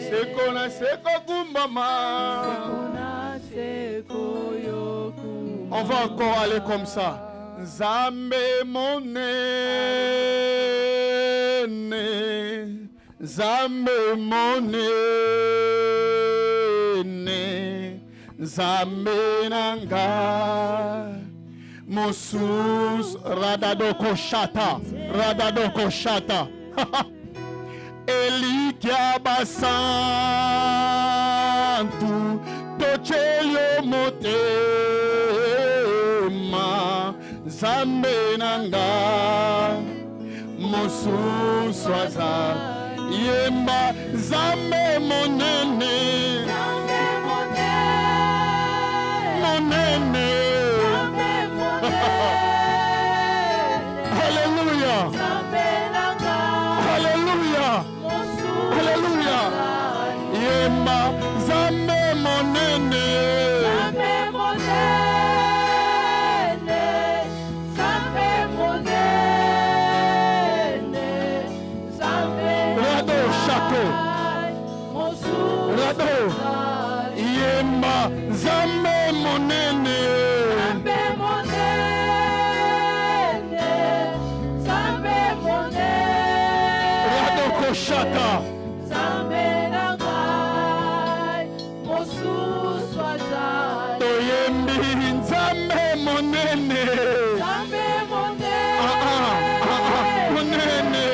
Sekona seko kumbama. On va encore aller comme ça. Zambe monene, Zambe monene, Zambe nanga, Mosus radadoko shata, radadoko shata. Elikia basantu, tochelio motema, Zambe nanga, Mosus waza, yemba Zambe monene, monene. Alléluia. Alléluia. Alléluia. Yemba Zambe monene. Rado château. Rado. Yemba Zambe monene. Shaka. Toyembi Nzambe monene. Monene.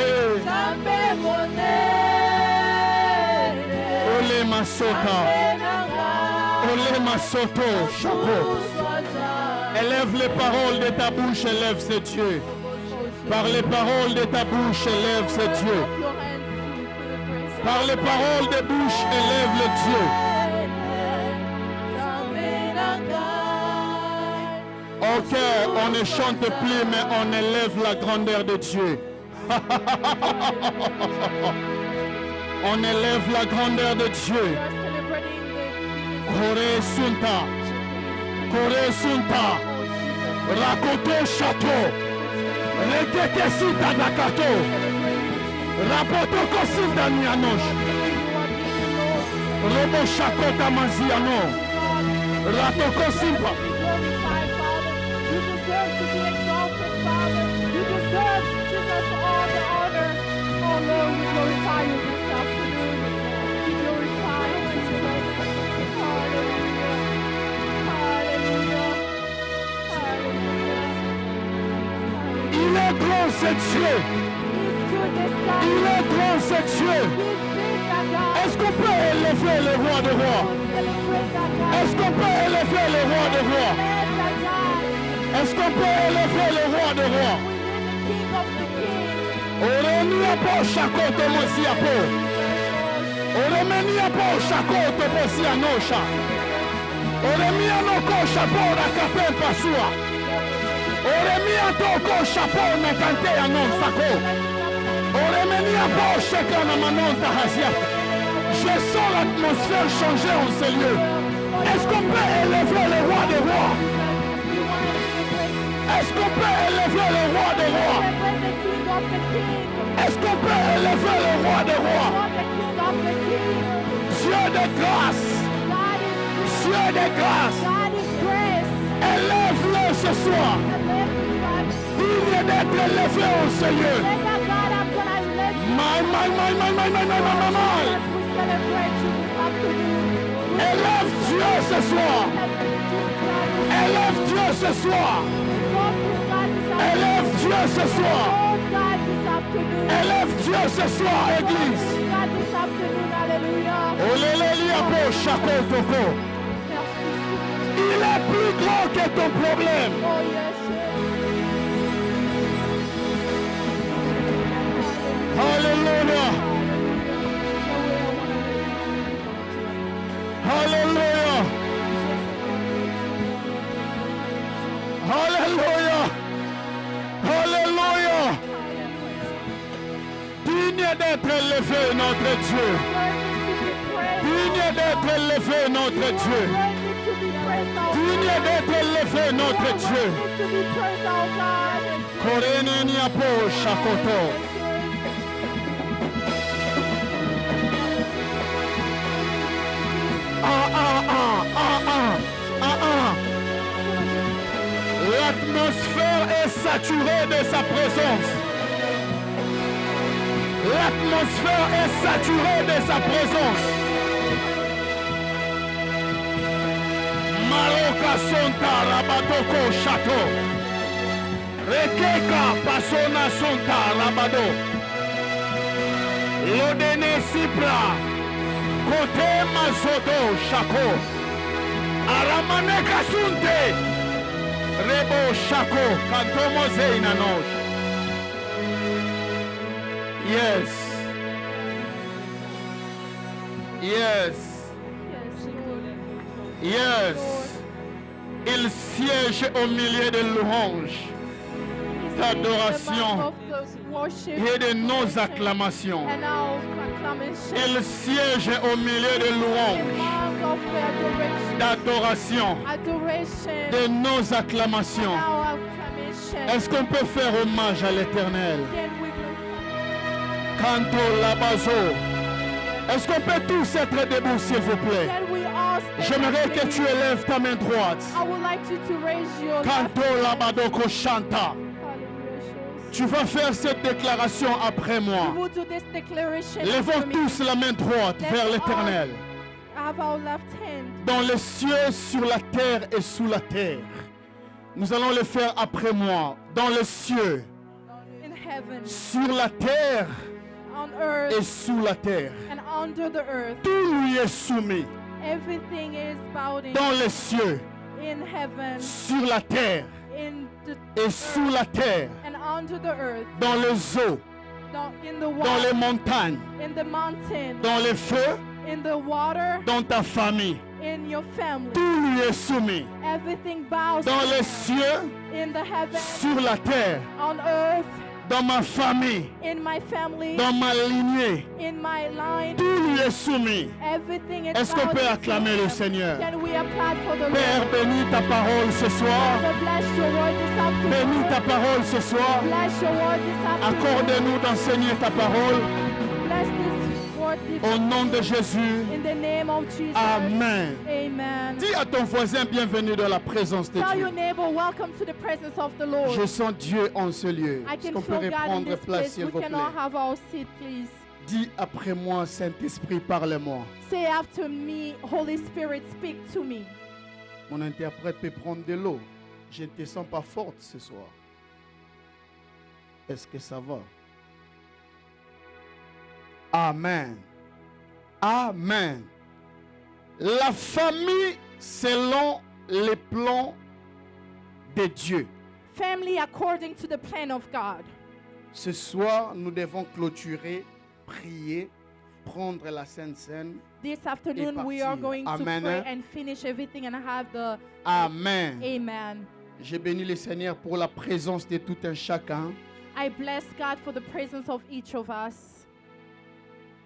Ole masota. Ole masoto. Chapeau. Élève les paroles de ta bouche, élève ces dieux. Par les paroles de ta bouche, élève ces dieux. Par les paroles des bouches, élève le Dieu. Ok, on ne chante plus, mais on élève la grandeur de Dieu. On élève la grandeur de Dieu. Kore Sunta. Kore Sunta. Rakoto Château. Rekete Sita Nakato. Rapoto Kosinda Nianosh. Robo Shakota Maziano. Ratoko Simpa. You deserve to be exalted, Father. You deserve, Jesus, all the honor. Oh Lord, we glorify you this afternoon. We glorify you, Jesus. Hallelujah. Hallelujah. Hallelujah. Il est grand ce Dieu. Il est grand ce Dieu. Est-ce qu'on peut élever le roi de rois? Est-ce qu'on peut élever le roi de rois? Est-ce qu'on peut élever le roi de rois? Oremia po shakoto mosia po. Oremenia po shakoto posia nosha. Oremia no ko shapo na kapempa sua. Oremia to ko shapo na kante ya non sako. Oremenia po sheka na manonta hasia. Je sens l'atmosphère changer en ce lieu. Est-ce qu'on peut élever le roi des rois? Est-ce qu'on peut élever le roi des rois? Est-ce qu'on peut élever le roi des rois? Dieu de grâce. Dieu de grâce. Élève-le ce soir. Digne d'être élevé en ce lieu. Élève Dieu ce soir. Élève Dieu ce soir. Élève Dieu ce soir. Élève Dieu ce soir, Église. Il est plus grand que ton problème. Alléluia. Alléluia. Alléluia. Alléluia. Digne d'être élevé notre Dieu. Digne d'être élevé notre Dieu. Digne d'être élevé notre Dieu. Korene apo shakoto. saturée de sa présence. L'atmosphère est saturée de sa présence. Maroka sonta rabadoko château. Rekeka pasona sonta rabado. Lodene sipra. Kote mazodo chako. Aramane kasunte. Rebo chako. Kantomo zeinanosh. Yes. Yes. Yes. Il siège au milieu de louanges, d'adoration et de nos acclamations. Il siège au milieu de louanges, d'adoration, de nos acclamations. Est-ce qu'on peut faire hommage à l'Éternel? Canto Labazo. Est-ce qu'on peut tous être debout, s'il vous plaît? J'aimerais que tu élèves ta main droite. Canto Labadoko Chanta. Tu vas faire cette déclaration après moi. Levons tous la main droite vers l'Éternel. Dans les cieux, sur la terre et sous la terre. Nous allons le faire après moi. Dans les cieux, sur la terre et sous la terre. Tout lui est soumis. Dans les cieux, sur la terre et sous la terre, dans les eaux, dans les montagnes, dans les feux, dans ta famille. Tout lui est soumis. Dans les cieux, sur la terre, dans ma famille, dans ma lignée, tout lui est soumis. Est-ce qu'on peut acclamer le Seigneur? Père, bénis ta parole ce soir. Bénis ta parole ce soir. Accorde-nous d'enseigner ta parole. Au nom de Jésus. Amen. Dis à ton voisin, bienvenue dans la présence de Dieu. Je sens Dieu en ce lieu. Est-ce qu'on peut reprendre place, s'il vous plaît? Dis après moi, Saint-Esprit, parle-moi. Say after me, Holy Spirit, speak to me. Mon interprète peut prendre de l'eau. Je ne te sens pas forte ce soir. Est-ce que ça va? Amen. Amen. La famille selon les plans de Dieu. Family according to the plan of God. Ce soir, nous devons clôturer, prier, prendre la Sainte Seine. This afternoon we are going to pray and finish everything and have the Amen. Amen. Je bénis le Seigneur pour la présence de tout un chacun. I bless God for the presence of each of us.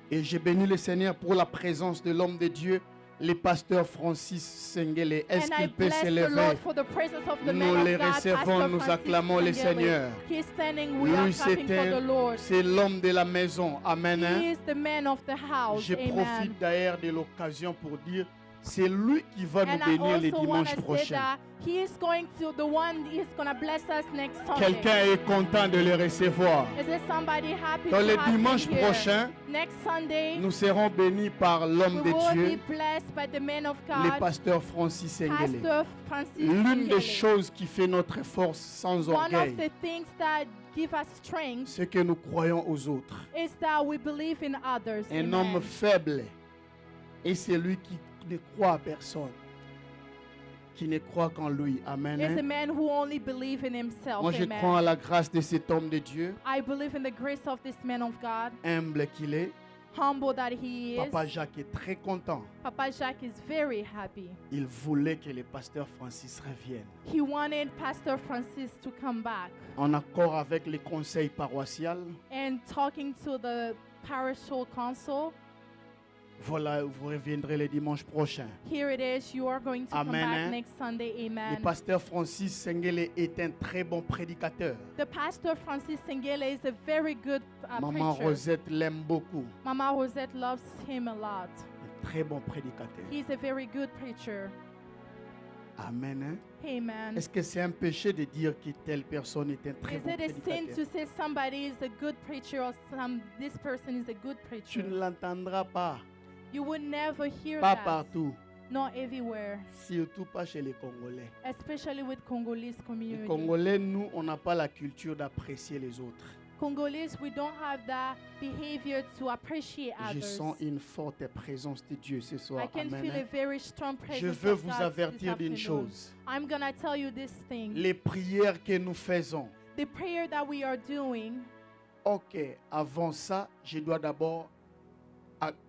Et je bénis le Seigneur pour la présence de l'homme de Dieu, le pasteur Francis Sengele. Est-ce qu'il peut s'élever? Nous les recevons, nous acclamons le Seigneur. Lui, c'est l'homme de la maison. Amen. Je profite d'ailleurs de l'occasion pour dire, c'est lui qui va nous bénir le dimanche prochain. Quelqu'un est content de le recevoir. Dans le dimanche prochain, nous serons bénis par l'homme de Dieu, le pasteur Francis Sengele. L'une des choses qui fait notre force sans orgueil, c'est que nous croyons aux autres. Un homme faible, et c'est lui qui ne croit à personne, qui ne croit qu'en lui. Amen. Moi, je crois à la grâce de cet homme de Dieu. Humble qu'il est. Papa Jacques est très content. Papa Jacques is very happy. Il voulait que le pasteur Francis revienne. He wanted Pastor Francis to come back. En accord avec les conseils paroissial. And talking to the parisal council. Voilà, vous reviendrez le dimanche prochain. Here it is, you are going to come back next Sunday. Amen. Le pasteur Francis Sengele est un très bon prédicateur. The pastor Francis Sengele is a very good Maman preacher. Rosette l'aime beaucoup. Mama Rosette loves him a lot. Un très bon prédicateur. He's a very good preacher. Amen. Hein? Amen. Est-ce que c'est un péché de dire que telle personne est un très Is bon it a sin prédicateur? to say somebody is a good preacher or this person is a good Tu preacher? ne l'entendras pas, You would never hear pas that. partout, Not everywhere, surtout pas chez les Congolais. especially with Congolese Les community. Congolais, nous, on n'a pas la culture d'apprécier les autres. Congolese, we don't have that behavior to appreciate Je others. sens une forte présence de Dieu ce soir. I can Amen. feel a Hein? very strong presence Je veux of vous God avertir this d'une afternoon. chose. I'm gonna tell you this thing. Les prières que nous faisons, The prayer that we are doing, ok, avant ça, je dois d'abord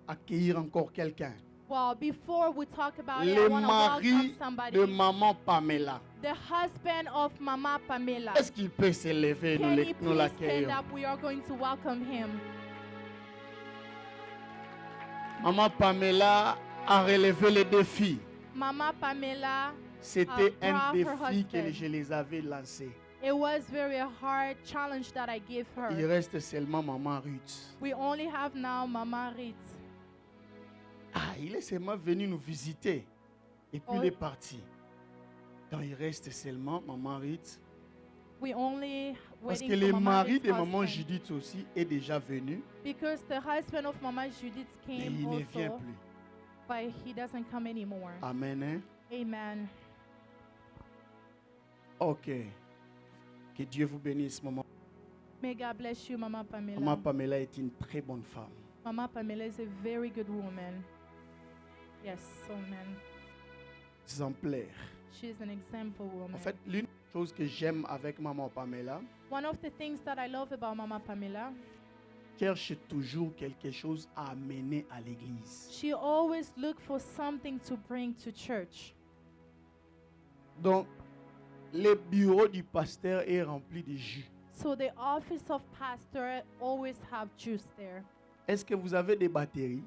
accueillir encore quelqu'un. well, before we talk about it, I Le want to mari welcome somebody. de maman Pamela. The husband of Mama Pamela. Est-ce qu'il peut se lever? Can he Nous please stand l'accueillons. up? We are going to welcome him. Maman Pamela a relevé le défi. Mama Pamela, C'était un brought her défi que husband. je les avais lancé. it was very hard challenge that I gave her. Il reste seulement maman Ruth. We only have now Mama Rit. Ah, il est seulement venu nous visiter. Et puis Oh. il est parti. Donc il reste seulement maman Ruth. We only Parce waiting que for le Mama mari Rit's de maman husband. Judith aussi est déjà venu. Because the husband of Mama Judith Mais came il ne vient also, plus. but he doesn't come anymore. Amen. Hein? Amen. Ok. Que Dieu vous bénisse, maman. May God bless you, Mama Pamela. Maman Pamela est une très bonne femme. Mama Pamela is a very good woman. Yes, amen. Exemplaire. She is an example woman. En fait, l'une des choses que j'aime avec maman Pamela, One of the things that I love about Mama Pamela, cherche toujours quelque chose à amener à l'église. she always look for something to bring to church. Donc, le bureau du pasteur est rempli de jus. So the office of pastor always have juice there. Est-ce que vous avez des batteries?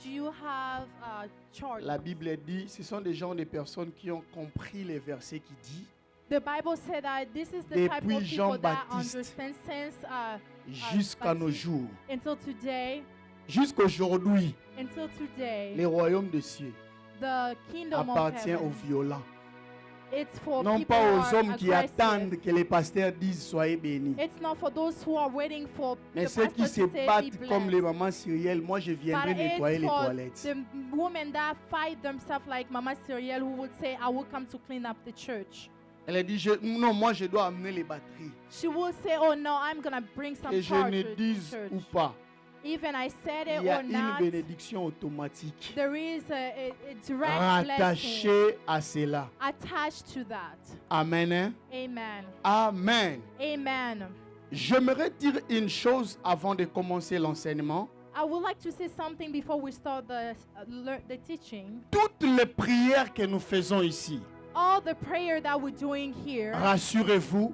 Do you have a chart? La Bible dit, ce sont des gens, des personnes qui ont compris les versets qui disent The Bible said that this is the type Depuis of people that Jean-Baptiste understand since jusqu'à nos Baptiste. jours, until today, jusqu'aujourd'hui, until today, le royaume de cieux the kingdom of appartient aux heaven. violents. It's for Non people pas who aux are hommes qui aggressive. attendent que les pasteurs disent soyez bénis. It's not for those who are waiting for Mais the ceux qui pastor se to say be battent comme les blessed. mamans Cyrielles, moi je viendrai But nettoyer it's les for toilettes. the women that fight themselves like Mama Cyrielle who would say, I will come to clean up the church. Elle a dit, non, moi je dois amener les batteries. She will say, oh no, I'm going to bring some Que je charge ne to dise church. ou pas, Even I said it il y a or une not, bénédiction automatique there is a direct blessing rattachée à cela. attached to that. Amen. Hein? Amen. Amen. Amen. J'aimerais dire une chose avant de commencer l'enseignement. I would like to say something before we start the teaching. Toutes les prières que nous faisons ici, All the prayer that we're doing here, rassurez-vous,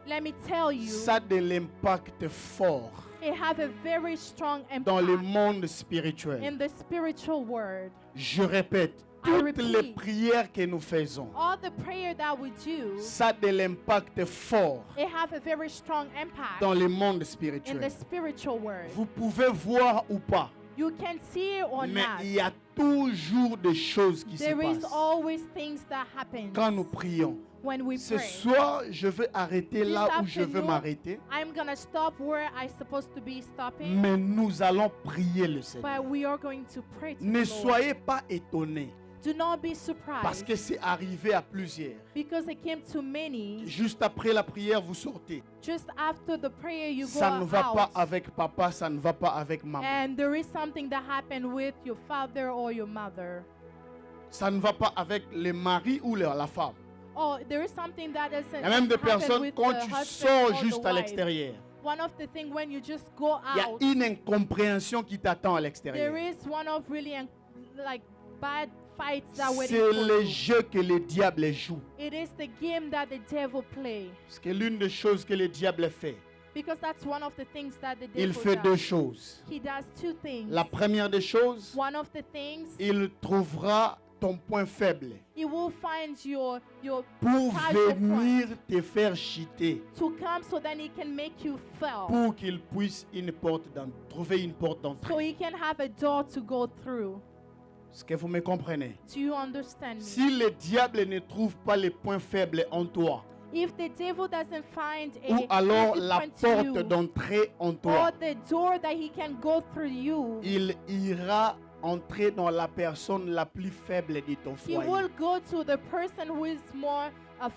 let me tell you, ça a de l'impact fort it have a very strong dans le impact monde spirituel. in the spiritual world. Je répète, I toutes repeat. les prières que nous faisons, All the prayer that we do, ça a de l'impact fort it have a very strong impact dans le monde in the spirituel. spiritual world. Vous pouvez voir ou pas, You can see it or mais not. il y a toujours des choses qui se There is passent always things that happen quand nous prions. when we Ce pray. soir, je vais arrêter là où je veux afternoon, m'arrêter, I'm gonna stop where I'm supposed to be stopping, mais nous allons prier le Seigneur. but we are going to pray to Ne the Lord. soyez pas étonnés, Do not be parce surprised que c'est arrivé à plusieurs. because it came to many. Juste après la prière, vous sortez. Just after the prayer, you Ça go ne va out, pas avec papa, ça ne va pas avec maman. and there is something that happened with your father or your mother. Ça ne va pas avec le mari ou la femme. Oh, there is something that doesn't Il y a même des happen personnes, with quand the tu husband sors or juste the à wife. l'extérieur, One of the things when you just go il y a out, une incompréhension qui t'attend à there l'extérieur. is one of really like bad fights that waiting C'est for le you. jeu que le diable joue. It is the game that the devil play, Parce que l'une des choses que le diable fait, because that's one of the things that the il devil fait deux does. choses. He does two things. La première des choses, One of the things, il trouvera ton point faible he will find your pour fragile venir point te faire chuter, to come so then he can make you fail, pour qu'il puisse trouver une porte so d'entrée. he can have a door to go through. Est-ce que vous me comprenez? Do you understand me? Si le diable ne trouve pas les points faibles en toi, If the devil doesn't find ou a alors weak la point to porte you, d'entrée en or toi, the door that he can go through you, il ira entrer dans la personne la plus faible de ton he will foyer. go to the person who is more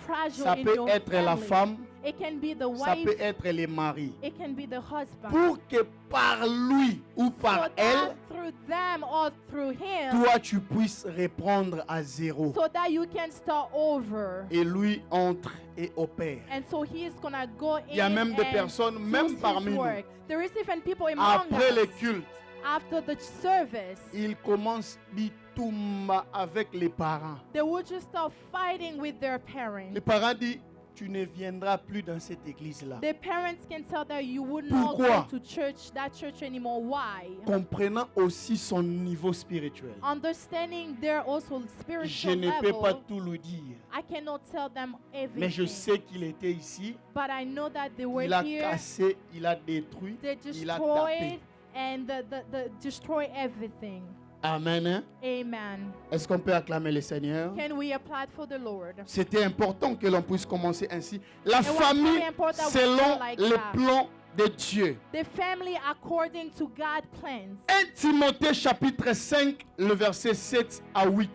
fragile Ça in peut your être la family. femme, It can be the ça wife, peut être les maris. it can be the husband. Pour que par lui ou So par that elle, through them or through him, toi tu puisses répondre à zéro. so that you can start over. Et lui entre et opère. And so he is gonna go in Il y a même des and personnes, do même his parmi nous, work. There is even people among après le us, culte, after the service, ils commencent du toumba avec les parents. they will just start fighting with their parents. Les parents disent, tu ne viendras plus dans cette église-là. The parents can tell that you would not Pourquoi? go to church, that church anymore. Why? Comprenant aussi son niveau spirituel. Understanding their also Je spiritual ne peux pas level, tout lui dire. I cannot tell them Mais je everything. sais qu'il était ici. But I know that they were Il a here, cassé, il a détruit, they il a destroyed, tapé. and the destroy everything. Amen. Hein? Amen. Est-ce qu'on peut acclamer le Seigneur? Can we apply it for the Lord? C'était important que l'on puisse commencer ainsi. La was famille very important we selon start like le that. plan de Dieu. The family according to God's plans. 1 Timothée chapitre 5, le verset 7 à 8.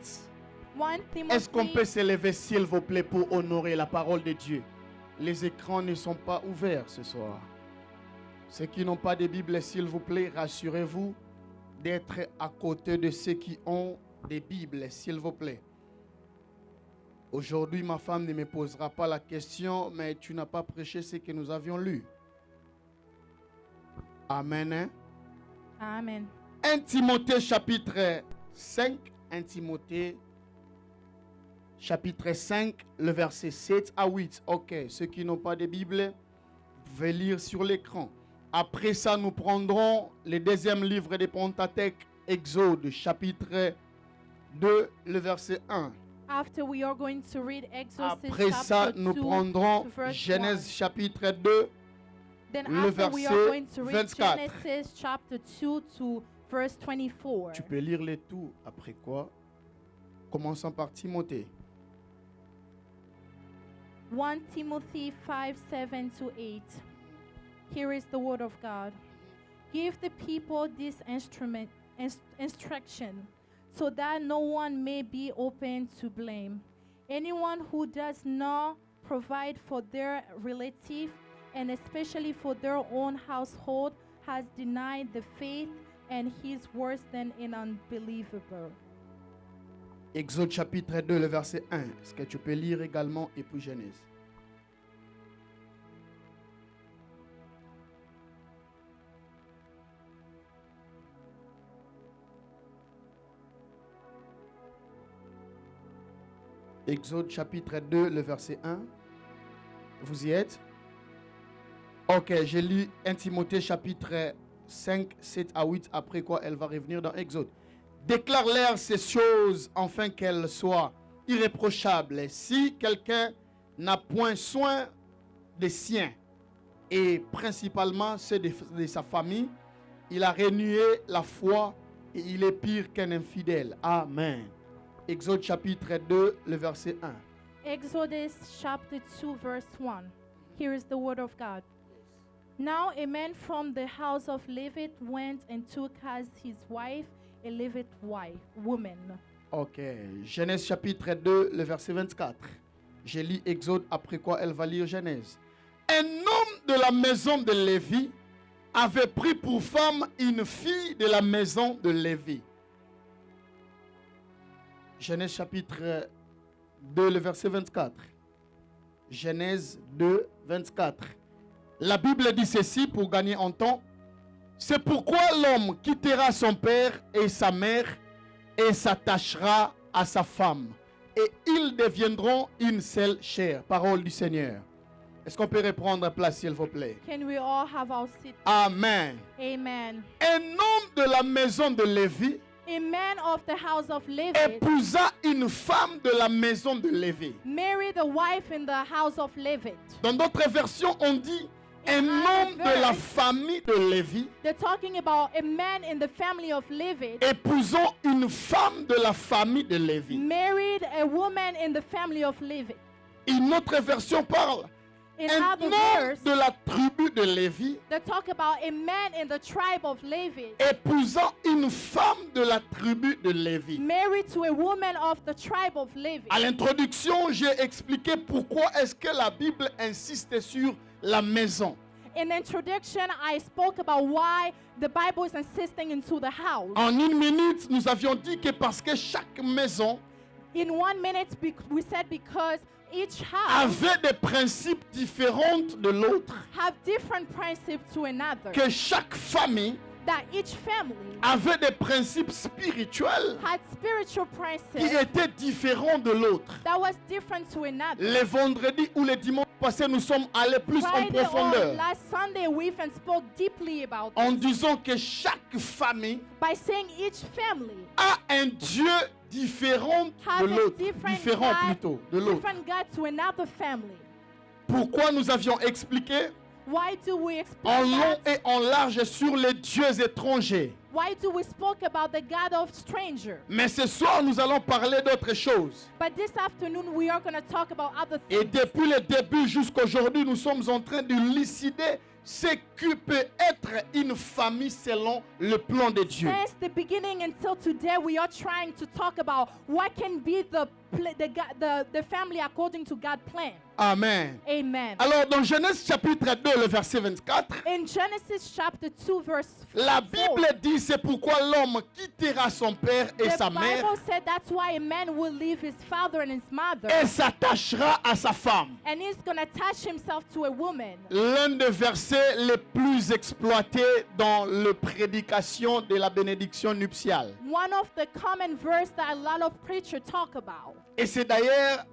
1 Est-ce qu'on peut Timothy, se lever s'il vous plaît pour honorer la parole de Dieu? Les écrans ne sont pas ouverts ce soir. Ceux qui n'ont pas de Bible, s'il vous plaît, rassurez-vous d'être à côté de ceux qui ont des Bibles, s'il vous plaît. Aujourd'hui, ma femme ne me posera pas la question, mais tu n'as pas prêché ce que nous avions lu. Amen. Hein? Amen. 1 Timothée chapitre 5, 1 Timothée chapitre 5, le verset 7 à 8. Ok, ceux qui n'ont pas de Bible, vous pouvez lire sur l'écran. Après ça, nous prendrons le deuxième livre de Pentateuque, Exode, chapitre 2, le verset 1. After we are going to read Exodus Après ça, chapter nous 2 prendrons to verse Genèse 1. chapitre 2, Then le after we are verset going to read 24. Genesis chapter 2 to verse 24. Tu peux lire les tout. Après quoi? Commençons par Timothée. 1 Timothy 5, 7 to 8. Here is the word of God. Give the people this instruction, so that no one may be open to blame. Anyone who does not provide for their relative, and especially for their own household, has denied the faith and he is worse than an unbeliever. Exode chapitre 2, le verset 1. Est-ce que tu peux lire également et puis Genèse? Exode chapitre 2, le verset 1. Vous y êtes? Ok, j'ai lu 1 Timothée chapitre 5, 7 à 8. Après quoi, elle va revenir dans Exode. Déclare-leur ces choses afin qu'elles soient irréprochables. Si quelqu'un n'a point soin des siens, et principalement ceux de sa famille, il a renié la foi et il est pire qu'un infidèle. Amen. Exode chapitre 2, le verset 1. Exodus chapter 2 verse 1. Here is the word of God. Now a man from the house of Levi went and took as his wife a Levite woman. Ok. Genèse chapitre 2, le verset 24. J'ai lu Exode, après quoi elle va lire Genèse. Un homme de la maison de Lévi avait pris pour femme une fille de la maison de Lévi. Genèse chapitre 2, le verset 24. Genèse 2, 24. La Bible dit ceci pour gagner en temps. C'est pourquoi l'homme quittera son père et sa mère et s'attachera à sa femme. Et ils deviendront une seule chair. Parole du Seigneur. Est-ce qu'on peut reprendre place, s'il vous plaît? Can we all have our seat? Amen. Amen. Un homme de la maison de Lévi A man of the house of Levi épousa une femme de la maison de Lévi. married a wife in the house of Levi. Dans d'autres versions, on dit un in homme de la verse, famille de Lévi they're talking about a man in the family of Levi épousant une femme de la famille de Lévi. married a woman in the family of Levi. Une autre version parle In un other homme verse, de la tribu de Lévi they talk about a man in the tribe of Levi épousant une femme de la tribu de Lévi. married to a woman of the tribe of Levi. À l'introduction, j'ai expliqué pourquoi est-ce que la Bible insiste sur la maison. In the introduction, I spoke about why the Bible is insisting into the house. En une minute, nous avions dit que parce que chaque maison In 1 minute, we said because each house avait des principes différents de l'autre, have different principes to another. que chaque famille That each family avait des principes spirituels had spiritual qui principes étaient différents de l'autre. that was different to another. Les vendredis ou les dimanches passés, nous sommes allés plus en Friday or profondeur last Sunday, we even spoke deeply about en this disant que chaque famille by saying each family a un Dieu différent has de a l'autre, different différent God, plutôt de l'autre. different God to another family. Pourquoi nous avions expliqué Why do we en explain long that? et en large sur les dieux étrangers? Why do we spoke about the God of stranger? Mais ce soir, nous allons parler d'autre chose. But this afternoon we are going to talk about other Et things. depuis le début jusqu'à aujourd'hui, nous sommes en train de lucider ce que peut être une famille selon le plan de Dieu. Since the beginning until today, we are trying to talk about what can be the family according to God's plan. Amen. Amen. Alors, dans Genèse chapitre 2, le verset 24, In Genesis chapter 2, verse la 4, Bible dit c'est pourquoi l'homme quittera son père et the sa mère Bible said that's why a man will leave his father and his mother, et s'attachera à sa femme. and he's going to attach himself to a woman. L'un des versets les plus exploités dans la prédication de la bénédiction nuptiale. One of the common verse that a lot of preachers talk about. Et c'est d'ailleurs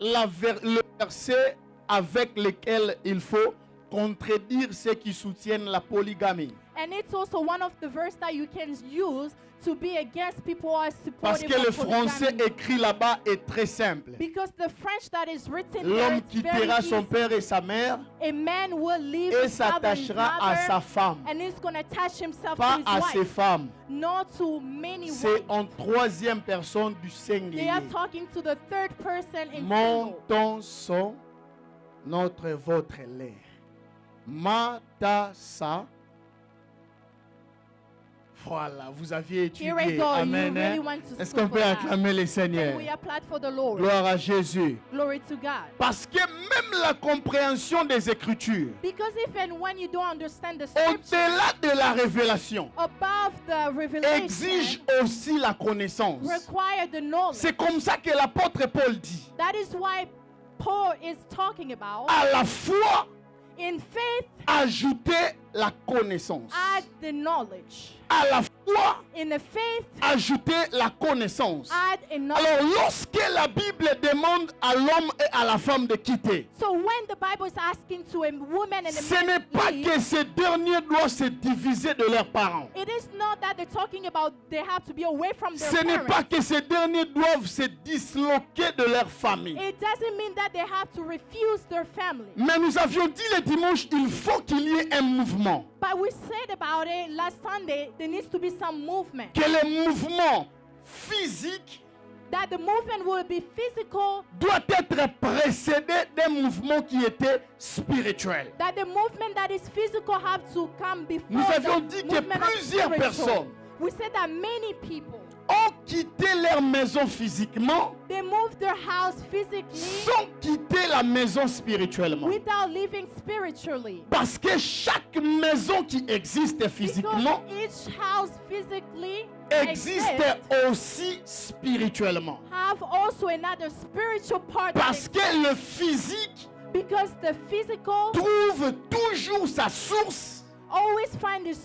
le verset avec lequel il faut contredire ceux qui soutiennent la polygamie. And it's also one of the verse that you can use to be against people who are Parce supportive que le of français polygamy. écrit là-bas est très simple. Because the French that is written there, L'homme it's very quittera son easy. père et sa mère A man will leave et his father and his s'attachera à sa mother, femme, and he's going to attach himself pas to à his ses wife, femmes. not to many C'est wives. en troisième personne du They singulier. are talking to the third person in Mon, single. ton, son, notre, votre, les. Ma, ta, sa. Voilà, vous aviez Here we étudié. go. Amen. You really hein? want to Est-ce school qu'on for peut that. acclamer le And Seigneur? we applied for the Lord. Gloire à Jésus. Glory to God. Parce que même la compréhension des Écritures, Because even when you don't understand the scripture, au-delà de la révélation, above the revelation, exige aussi la connaissance. require the knowledge. C'est comme ça que l'apôtre Paul dit. That is why Paul is talking about À la foi, in faith, ajouter la connaissance. add the knowledge. À la foi, In the faith, ajouter la connaissance. add a knowledge. Alors, lorsque la Bible demande à l'homme et à la femme de quitter, So when the Bible is asking to a woman and a ce man n'est to pas leave, que ces derniers doivent se diviser de leurs parents. it is not that they're talking about they have to be away from their Ce n'est pas parents. que ces derniers doivent se disloquer de leur famille. It doesn't mean that they have to refuse their family. Mais nous avions dit le dimanche, il faut qu'il y ait un mouvement. But we said about it last Sunday, there needs to be some movement. Que le mouvement physique That the movement will be physical, doit être précédé d'un mouvement qui était spirituel. that the movement that is physical have to come before Nous avions the dit que movement of plusieurs spiritual. personnes We said that many people, ont quitté leur maison physiquement they moved their house physically sans quitter la maison spirituellement. without living spiritually. Parce que chaque maison qui existe physiquement Because each house physically existe exists, aussi spirituellement. have also another spiritual part that Parce que le physique because the physical trouve toujours sa source always find its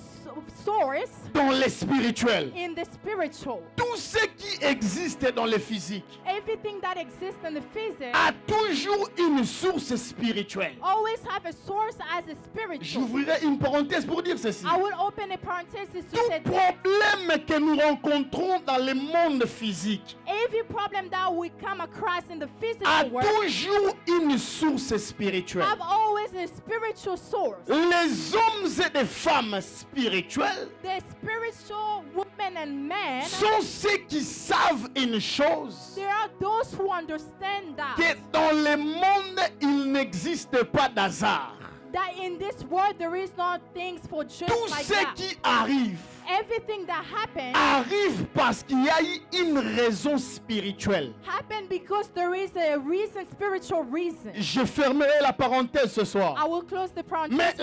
source dans les spirituels. in the spiritual. Tout ce qui existe dans le physique Everything that exists in the physics a toujours une source spirituelle. always have a source as a spiritual. J'ouvrirai une parenthèse pour dire ceci. I will open a parenthesis to Tout say that problème que nous rencontrons dans le monde physique every problem that we come across in the a physical world toujours une source spirituelle. have always a spiritual source. Les hommes et les femmes spirituels The spiritual women and men, sont ceux qui savent une chose, there are those who understand que that dans le monde, il n'existe pas d'hasard. in this world there is no things for just Tout like ce that. qui arrive Everything that happens arrive parce qu'il y a eu une raison spirituelle. happen because there is a reason, spiritual reason. Je fermerai la parenthèse ce soir. I will close the parenthesis. Mais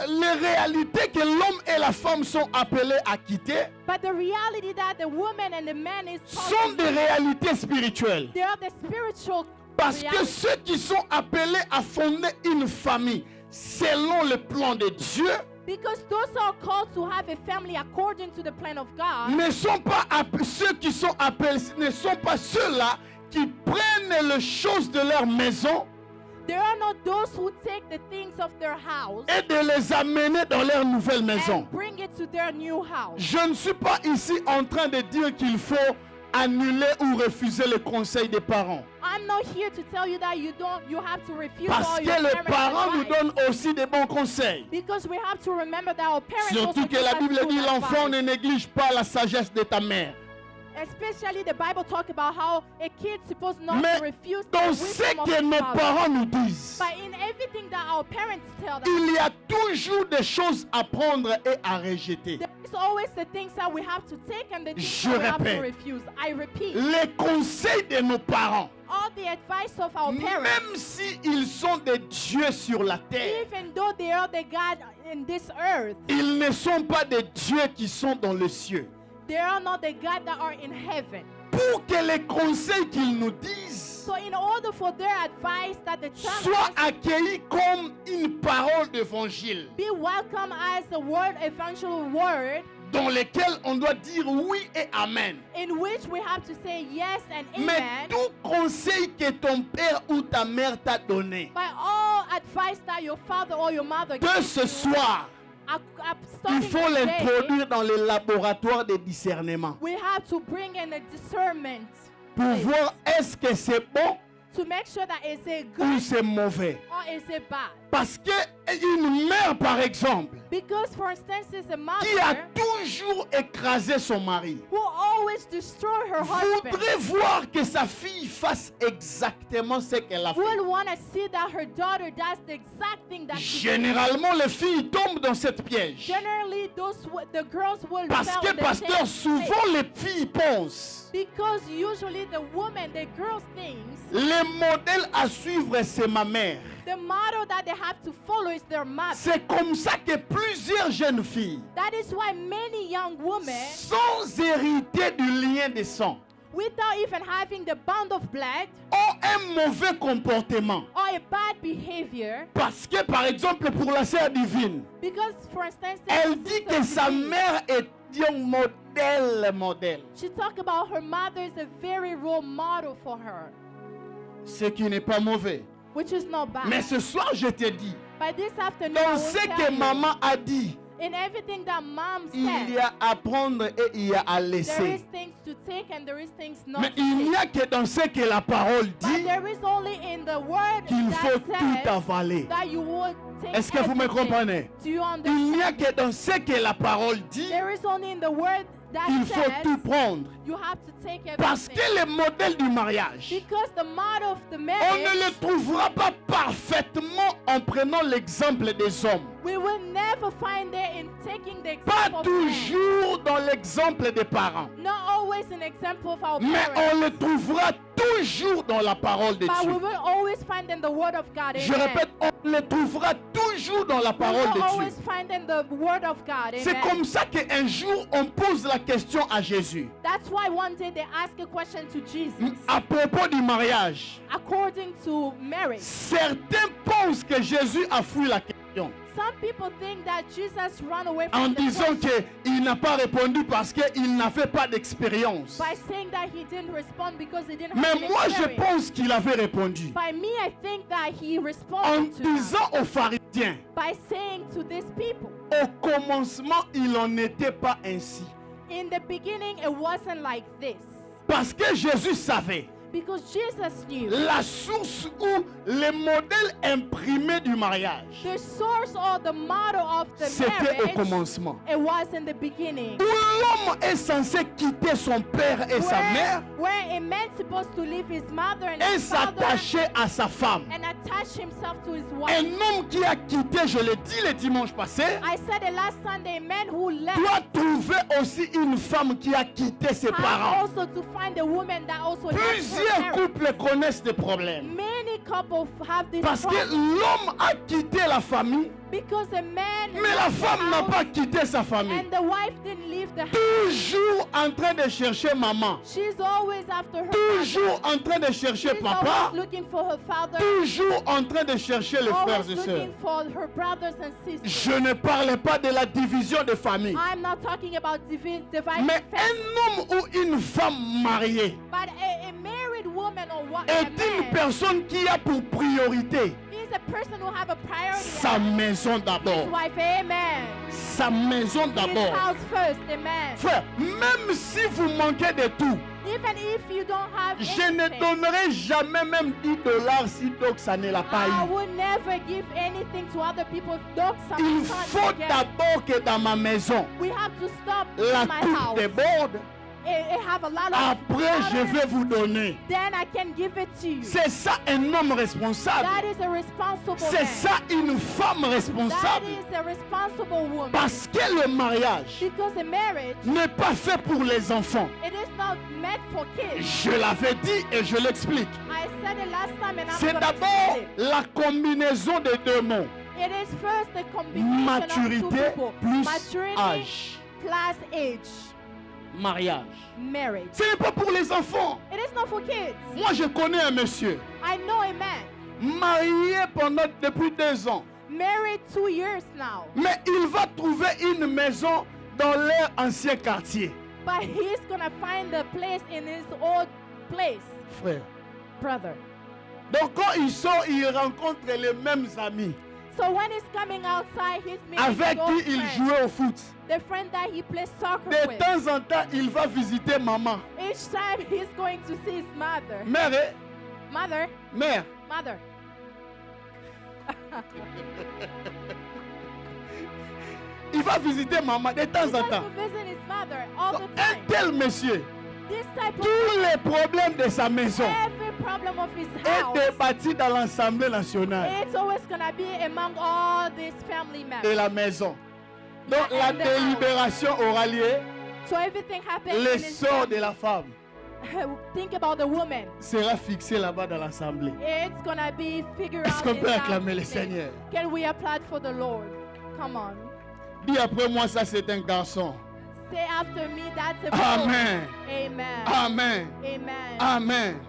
les réalités que l'homme et la femme sont appelés à quitter But the reality that the woman and the man is sont des réalités spirituelles. they are the spiritual Parce que reality. ceux qui sont appelés à fonder une famille selon le plan de Dieu Because those who are called to have a family according to the plan of God ne sont pas ceux qui sont appelés, ne sont pas ceux-là qui prennent les choses de leur maison there are not those who take the things of their house et de les amener dans leur nouvelle maison. and bring it to their new house. Je ne suis pas ici en train de dire qu'il faut annuler ou refuser le conseil des parents. I'm not here to tell you that you have to refuse Parce all que your les parents' parents nous advice. donnent aussi des bons conseils. Because we have to remember that our parents also Surtout que give la us Bible good dit l'enfant ne advice. néglige pas la sagesse de ta mère. Especially the Bible talk about how a kid supposed not Mais to refuse the dans ce wisdom of que his nos father. parents nous disent, But in everything that our parents tell us, il y a toujours des choses à prendre et à rejeter. there is always the things that we have to take and the things Je that we have to répète. refuse. I repeat, Les conseils de nos parents, all the advice of our parents, même s'ils sont des dieux sur la terre, even though they are the God in this earth, ils ne sont pas des dieux qui sont dans le ciel. they are not the God that are in heaven. Pour que les conseils qu'ils nous disent So in order for their advice that the child soient has accueillis comme une parole d'évangile be welcome as a word, evangelical word, dans lequel on doit dire oui et amen. in which we have to say yes and Mais amen. tout conseil que ton père ou ta mère t'a donné, By all advice that your father or your mother que gives ce you, soir, il starting faut today, l'introduire dans les laboratoires de discernement we have to bring in a discernment pour place voir est-ce que c'est bon to make sure that is it ou good c'est mauvais. or is it bad. Parce que une mère, par exemple, Because for instance, is a qui a mother toujours écrasé son mari, who always destroy her husband voudrait voir que sa fille fasse exactement ce qu'elle a fait. will want to see that her daughter does the exact thing that she did. Généralement, les filles tombent dans cette piège. Generally, the girls will Parce fell que, in the pasteur, same souvent place. les filles pensent Because usually the woman, the girls things, le modèle à suivre, c'est ma mère. the model that they have to follow is their mother. C'est comme ça que plusieurs jeunes filles, That is why many young women, sans hériter du lien de sang, without even having the bond of blood ont un mauvais comportement. or a bad behavior, Parce que, par exemple, pour la sœur divine, because for instance, elle dit que sa mère est un modèle. she talked about her mother is a very role model for her, Ce qui n'est pas mauvais. which is not bad. Mais ce soir, je te dis, But this afternoon, I dans will ce tell que you, maman a dit, in everything that mom il y said, a à prendre et il y a à there is laisser. things to take and there is things not Mais to il n'y take. a que dans ce que la parole But dit there is only in the word qu'il faut that tout says avaler. that you would take Est-ce que vous me everything. comprenez? Do you Il n'y a understand? que dans ce que la parole dit There is only in the word that qu'il faut says tout prendre. you have to take Parce everything. que le modèle du mariage, Because the model of the on ne marriage, le trouvera pas parfaitement en prenant l'exemple des hommes. we will never find it in taking the Pas example of men. toujours dans l'exemple des parents. Not always an example of our Mais parents. on le trouvera toujours dans la parole de But we Dieu. will always find in the word of God. Je Amen. répète, on le trouvera toujours dans la We parole will de always Dieu. find in the word of God. C'est Amen. comme ça qu'un jour on pose la question à Jésus That's why one day they asked a question to Jesus à propos du mariage. according to marriage. Certains pensent que Jésus a fui la question. some people think that Jesus ran away en from the disant question qu'il n'a pas répondu parce qu'il n'avait pas d'expérience. by saying that he didn't respond because he didn't Mais have an moi, je experience. pense qu'il avait répondu. By me, I think that he En responded to them disant aux pharisiens, by saying to these people, au commencement, il n'en était pas ainsi. in the beginning, it wasn't like this. Parce que Jésus savait Because Jesus knew la source ou le modèle imprimé du mariage. the source or the model of the C'était au marriage, commencement. it was in the beginning. Où l'homme est censé quitter son père et sa mère Where a man's supposed to leave his mother and et his father s'attacher à sa femme. and attach himself to his Un wife. homme qui a quitté, je l'ai dit le dimanche passé, I said it last Sunday, a man who left doit trouver aussi une femme qui a quitté ses has parents. also to find a woman that also left her Plusieurs parents. couples connaissent des problèmes. Many couples have this Parce que problem l'homme a quitté la famille, because the man mais la left the femme n'a house pas quitté sa famille. and the wife didn't leave the house. Toujours en train de chercher maman. She's always after her Toujours father. en train de chercher She's papa. always looking for her father. Toujours en train de chercher les frères Always et sœurs. looking for her brothers and sisters. Je ne parle pas de la division de famille. I'm not talking about dividing Mais family, un homme ou une femme mariée but a married woman or what est a une man personne qui a pour priorité is a person who have a priority. sa maison His d'abord. wife, amen. Sa maison His d'abord. house first, amen. Frère, même si vous manquez de tout, Even if you don't have je ne anything, donnerai jamais même $10 si donc ça ne l'a pas I eu. would never give anything to other people if dogs are Il not faut together. d'abord que dans ma maison, We have to stop la in my coupe house. déborde. It have a lot of Après, je water, vais vous donner. then I can give it to you. C'est ça un homme responsable. That is a responsible C'est man. ça une femme That responsable. is a responsible woman. Parce que le mariage Because a marriage, n'est pas fait pour les enfants. it is not meant for kids. Je l'avais dit et je l'explique. I said it last time and I'm C'est gonna d'abord say it. la combinaison de deux mots. It is first the combination of two Maturité people. plus Maturity âge. plus age. Mariage. Marriage. Ce n'est pas pour les enfants. It is not for kids. Moi, je connais un monsieur I know a man marié depuis 2 ans. married 2 years now, Mais il va trouver une maison dans leur ancien quartier. but he's gonna find a place in his old place, Frère. brother. Donc quand il sort, il rencontre les mêmes amis So when he's coming outside, he's meeting avec his old qui il friends, jouait au foot. the friend that he plays soccer De with. temps en temps, il va visiter maman. Each time he's going to see his mother. Mère, Mother, mère. mother. Il va visiter maman de temps He en goes temps. to visit his mother all Donc, the un time. tel monsieur, This type of tous les problèmes de sa maison every problem of his est house, débattu dans l'Assemblée nationale it's always gonna be among all these family et members. la maison. Donc la And the house. délibération aura lieu. So everything happens in Le his sort de family. la femme Think about the woman. sera fixé là-bas dans l'Assemblée. It's gonna be figured Est-ce out. qu'on in peut that acclamer le place. Seigneur? Can we applaud for the Lord? Come on. Dis après moi, ça c'est un garçon. Say after me, that's a boy. Amen. Amen. Amen. Amen. Amen.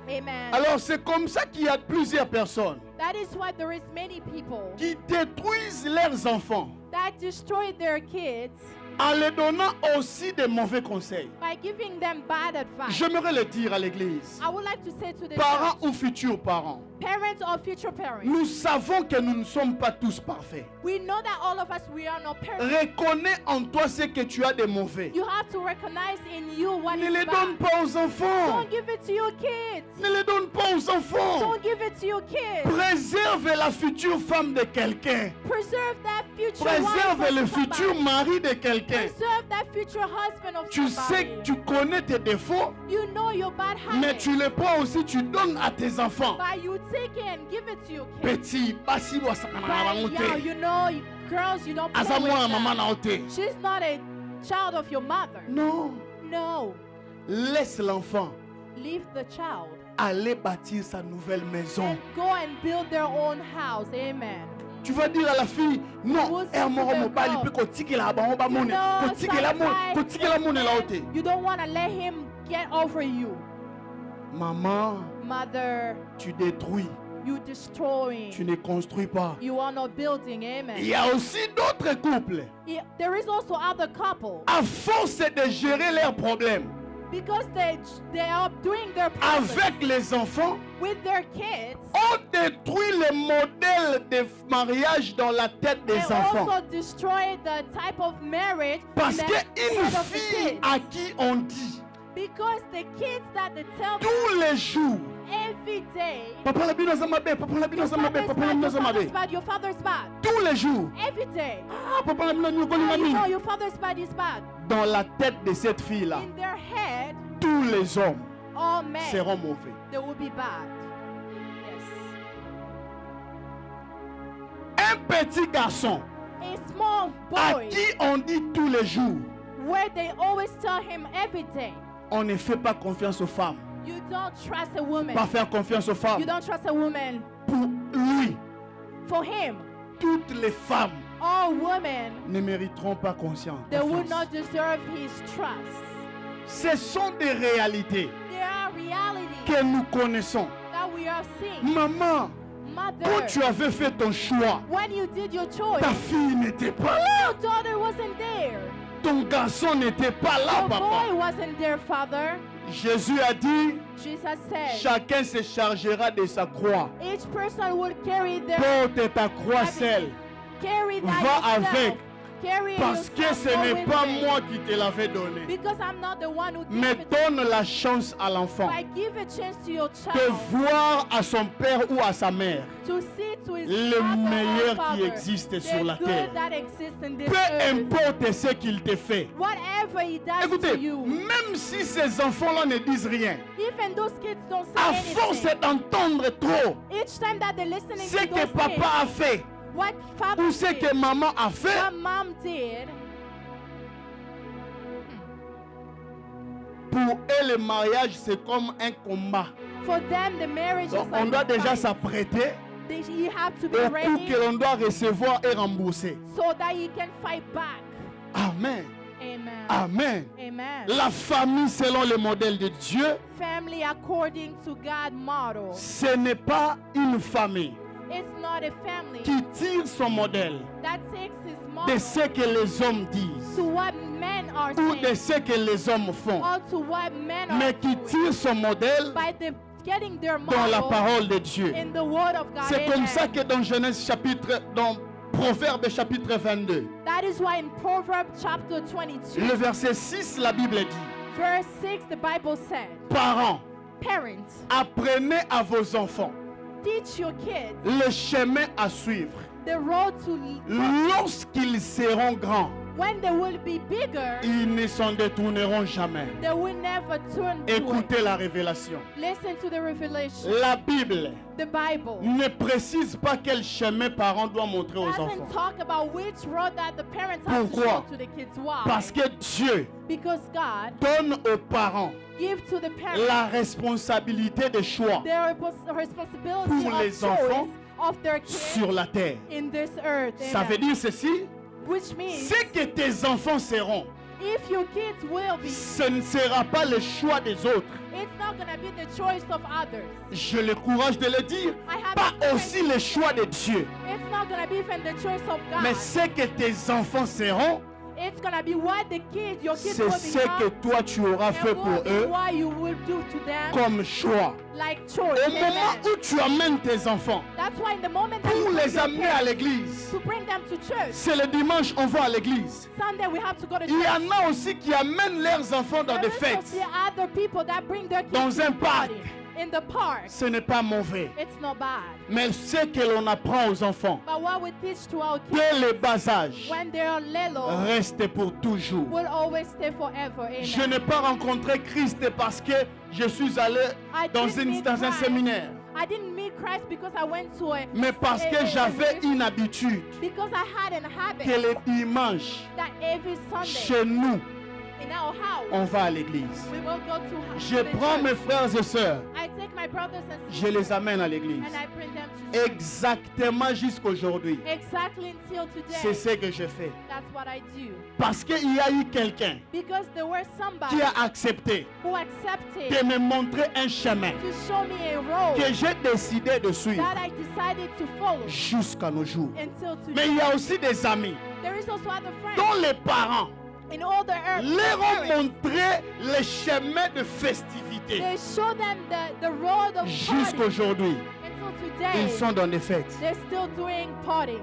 Amen. Alors c'est comme ça qu'il y a plusieurs personnes That is why there is many people qui détruisent leurs enfants that destroy their kids en leur donnant aussi de mauvais conseils. by giving them bad advice. J'aimerais le dire à l'église. I would like to say to the Parents church, ou futurs parents, parents or future parents, nous savons que nous ne sommes pas tous parfaits. we know that all of us, we are not perfect. Reconnais en toi ce que tu as de mauvais. You have to recognize in you what Ne is les donne bad. pas aux enfants. Don't give it to your kids. Ne les donne pas aux enfants. Don't give it to your kids. Préserve la future femme de quelqu'un. Preserve that future wife Préserve of le somebody. futur mari de quelqu'un. Preserve that future husband of Tu sais somebody. que tu connais tes défauts, You know your bad mais habits, tu les prends aussi, tu donnes à tes enfants. but you take it and give it to your kids. Petit, basi wasakana na But yeah, bangote. you know, girls, you don't play Asa with mwana mama them. na ote. She's not a child of your mother. Non, No. laisse l'enfant Leave the child aller bâtir sa nouvelle maison. and go and build their own house. Amen. Tu vas dire à la fille, non, Will say er to moko the mobali girl, pe kotikela bango ba mone, No, kotikela mone, sometimes kotikela mone la ote. you don't want to let him get over you. Maman, Mother, tu détruis You destroying. Tu ne construis pas. You are not building. Il Amen. y a aussi d'autres couples. There is also other couples. À force de gérer leurs problèmes Because they are doing their problems avec les enfants, with their kids. on détruit le modèle de mariage dans la tête des They enfants. also destroy the type of marriage Parce in the qu'une head of the fille kids. à qui on dit Because the kids that they tell tous les jours, every day, papa la bino zamabe, papa la bino your zamabe, father's papa la bad, bino your father's zamabe. bad, your father's bad. Tous les jours. Every day. Ah, papa la bino nyugoli Oh, you know mami. your father's bad is bad. Dans la tête de cette fille-là, In their head, tous les hommes all men, seront mauvais. they will be bad. Yes. Un petit garçon A small à boy qui on dit tous les jours, where they always tell him every day, on ne fait pas confiance aux femmes. you don't trust a woman. Pas faire confiance aux You femmes. don't trust a woman. Pour lui, For him, toutes les femmes all women, ne mériteront pas conscience. they would confiance. not deserve his trust. Ce sont des réalités There are realities que nous connaissons. that we are seeing. Maman, Mother, quand tu avais fait ton choix, when you did your choice, ta fille n'était pas là. your daughter wasn't there. Ton garçon n'était pas là, Your boy papa. wasn't there, father. Jésus a dit, Jesus said, chacun se chargera de sa croix. each person will carry their Porte ta croix seule. carry that Va yourself. avec. Carry it Parce que yourself, ce go n'est with pas it. moi qui te l'avais donné. Because I'm not the one who Mais gave it. donne la chance à l'enfant I give a chance to your de child voir à son père ou à sa mère to see to his le father or meilleur qui father, existe the sur la good terre. that exists in this Peu earth. importe ce qu'il te fait. Whatever he does Écoutez, to you, même si ces enfants-là ne disent rien, even those kids don't say à force anything, d'entendre trop each time that they're listening ce to que those papa a kids, fait what father ou ce did, que maman a fait, what mom did, pour eux le mariage c'est comme un combat. for them the marriage Donc is on like doit a déjà fight. s'apprêter You have to be au coup ready que l'on doit recevoir et rembourser. so that you can fight back. Amen. Amen. Amen. Amen. La famille selon le modèle de Dieu, Family according to God's model. ce n'est pas une famille It's not a family qui tire son modèle that takes his de model ce que les hommes disent to what men are ou de saying ce que les hommes font, or to what men are mais qui doing tire son modèle by the, getting their dans la model parole de Dieu. in the word of God. C'est comme Amen. ça que dans Genèse chapitre, dans Proverbe chapitre 22, That is why in Proverbs chapter 22, le verset 6, la Bible dit, verse 6, the Bible said, parents, parents, apprenez à vos enfants teach your kids le chemin à suivre. the road to Lorsqu'ils seront grands, when they will be bigger, ils ne s'en détourneront jamais. they will never turn to it. Écoutez la révélation. Listen to the revelation. La Bible The Bible ne précise pas quel chemin parents doivent montrer aux doesn't enfants. talk about which road that the parents have to Pourquoi? show to the kids. Why? Parce que Dieu Because God donne aux parents give to the parents la responsabilité de choix their responsibility pour of les choice enfants of their kids sur la terre. in this earth. Ça Amen. veut dire ceci, Which means ce que tes enfants seront, if your kids will be, ce ne sera pas le choix des autres. it's not going to be the choice of others. J'ai le courage de le dire, I have pas the aussi le choix de Dieu, It's not going to be even the choice of God. mais ce que tes enfants seront, It's going to be what your kids c'est will ce que become toi tu auras fait and pour will be eux what you will do to them comme choix. like choice. Au moment Amen. où tu amènes tes enfants That's why in the moment that you pour bring les your amener à kids l'église, to bring them to church, c'est le dimanche, on va à l'église. Sunday we have to go to Il y church. en a aussi qui amènent leurs enfants dans There des is fêtes. also other people that bring their kids Dans to un the parc. party. In the park. Ce n'est pas mauvais. It's not bad. Mais ce que l'on apprend aux enfants, But what we teach to our kids dès le bas âge, when they are little reste pour toujours. will always stay forever. Amen. Je n'ai pas rencontré Christ parce que je suis allé I dans, didn't meet dans un Christ. séminaire, I didn't meet Christ because I went to a mais parce que j'avais une habitude because I had an habit que le dimanche, that every Sunday chez nous, in our house on va à l'église. we will go to Je the prends church. mes frères et sœurs, I take my brothers and je sisters les amène à l'église. and I bring them to Exactement jusqu'aujourd'hui. Exactly until C'est today. ce que je fais. That's what I do. Parce qu'il y a eu quelqu'un Because there was somebody qui a accepté who accepted de me montrer un chemin to show me a road que j'ai décidé de suivre that I decided to follow jusqu'à nos jours. until Mais il y today. a aussi des amis There is also other friends dont les parents in all the earth. leur ont parents, montré les chemins de festivité. they show them the road of party. Jusqu'aujourd'hui, Until ils today, sont dans des fêtes. they're still doing party.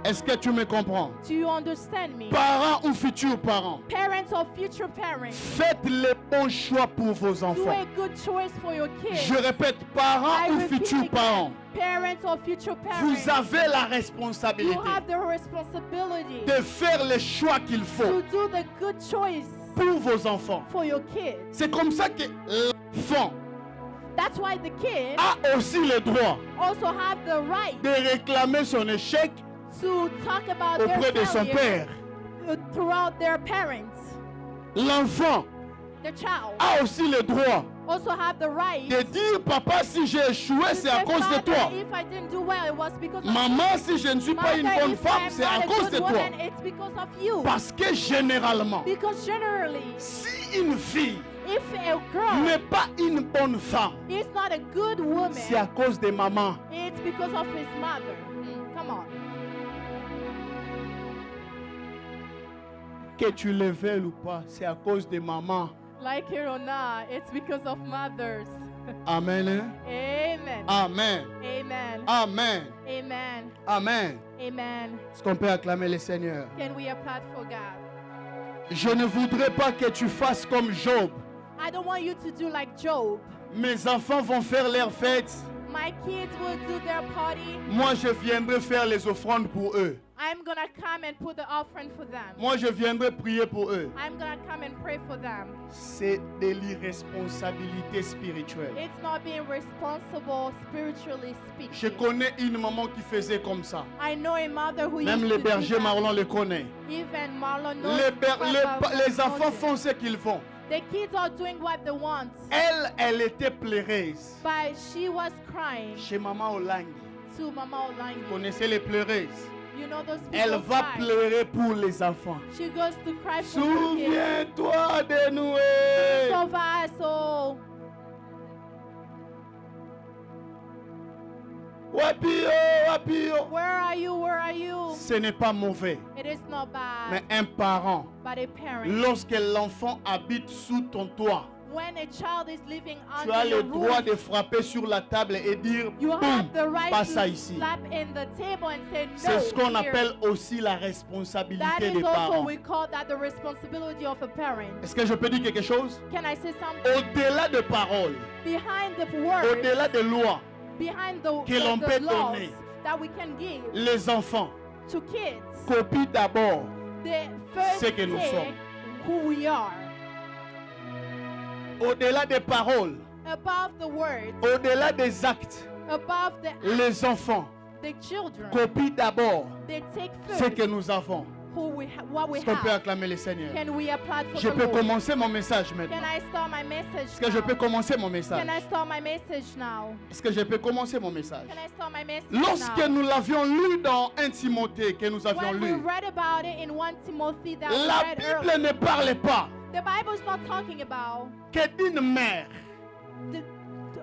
Est-ce que tu me comprends? Do you understand me? Parents ou futurs parents, Parents or future parents, faites les bons choix pour vos do enfants. a good choice for your kids. Je répète, parents I ou repeat futurs again, parents, parents or future parents, vous avez la you responsabilité have the responsibility de faire les choix qu'il to faut do the good choice pour vos enfants. for your kids. C'est comme ça que l'enfant That's why the kids a aussi le droit also have the right de réclamer son échec to talk about auprès their de son failure père. throughout their parents. L'enfant The child a aussi le droit also have the right de dire, papa, si j'ai échoué, to c'est à say, cause de "Father, toi. if I didn't do well, it was because of Maman, si je ne suis pas une Mother, bonne if femme, I'm c'est à not a cause good de toi. woman, it's because of you." Parce que généralement, Because generally, si une fille if a girl n'est pas une bonne femme, is not a good woman, c'est à cause de maman. it's because of his mother. Come on. Que tu le veuilles ou pas, c'est à cause de maman. Like it or not, it's because of mothers. Amen. Hein? Amen. Amen. Amen. Amen. Amen. Amen. Amen. Est-ce qu'on peut acclamer le Seigneur? Can we applaud for God? Je ne voudrais pas que tu fasses comme Job. I don't want you to do like Job. Mes enfants vont faire leurs fêtes. My kids will do their party. Moi, je viendrai faire les offrandes pour eux. I'm gonna come and put the offering for them. Moi, je viendrai prier pour eux. I'm gonna come and pray for them. C'est de l'irresponsabilité spirituelle. It's not being responsible spiritually speaking. Je connais une maman qui faisait comme ça. I know a mother who Même used les to do bergers that. Marlon le connaît. Even Marlon knows Les enfants font ce qu'ils font. The kids are doing what they want. Elle était pleureuse. But she was crying Chez Maman Olangi. to Mama Olangi. Vous connaissez les pleureuses? You know those people Elle va cry. pleurer pour les enfants. She goes to cry for the kids. Souviens-toi de nous. So Wapio, wapio. where are you? Where are you? Ce n'est pas mauvais. It is not Mais bad, un parent, but a parent. lorsque l'enfant habite sous ton toit, When a child is living tu under as your le droit roof, de frapper sur la table et dire you boum, have the right pas to ça ici. slap in the table and say no. C'est ce qu'on here. appelle aussi la That responsabilité is des also parents. we call that the responsibility of a parent. Est-ce que je peux dire quelque chose? Can I say something? Au-delà de paroles, Behind the words, au-delà de lois, behind the, que l'on peut laws donner. that we can give les enfants to kids, copient d'abord they first Ce que nous take sommes. who we are. au-delà des paroles, Above the words, au-delà des actes. above Les enfants the children, copient d'abord they take ce first que nous avons. what we Est-ce qu'on peut have. acclamer le Seigneur? Can we applaud for Je the peux Lord? commencer mon message maintenant. Can I start my message Est-ce que je now? peux commencer mon message? Can I start my message now? Est-ce que je peux commencer mon message? Can I start my message Lorsque now? nous l'avions lu dans 1 Timothée, que nous avions When we lu, read about it in 1 Timothy that we la read Bible earlier, ne parlait pas the Bible is not talking about que d'une mère. the,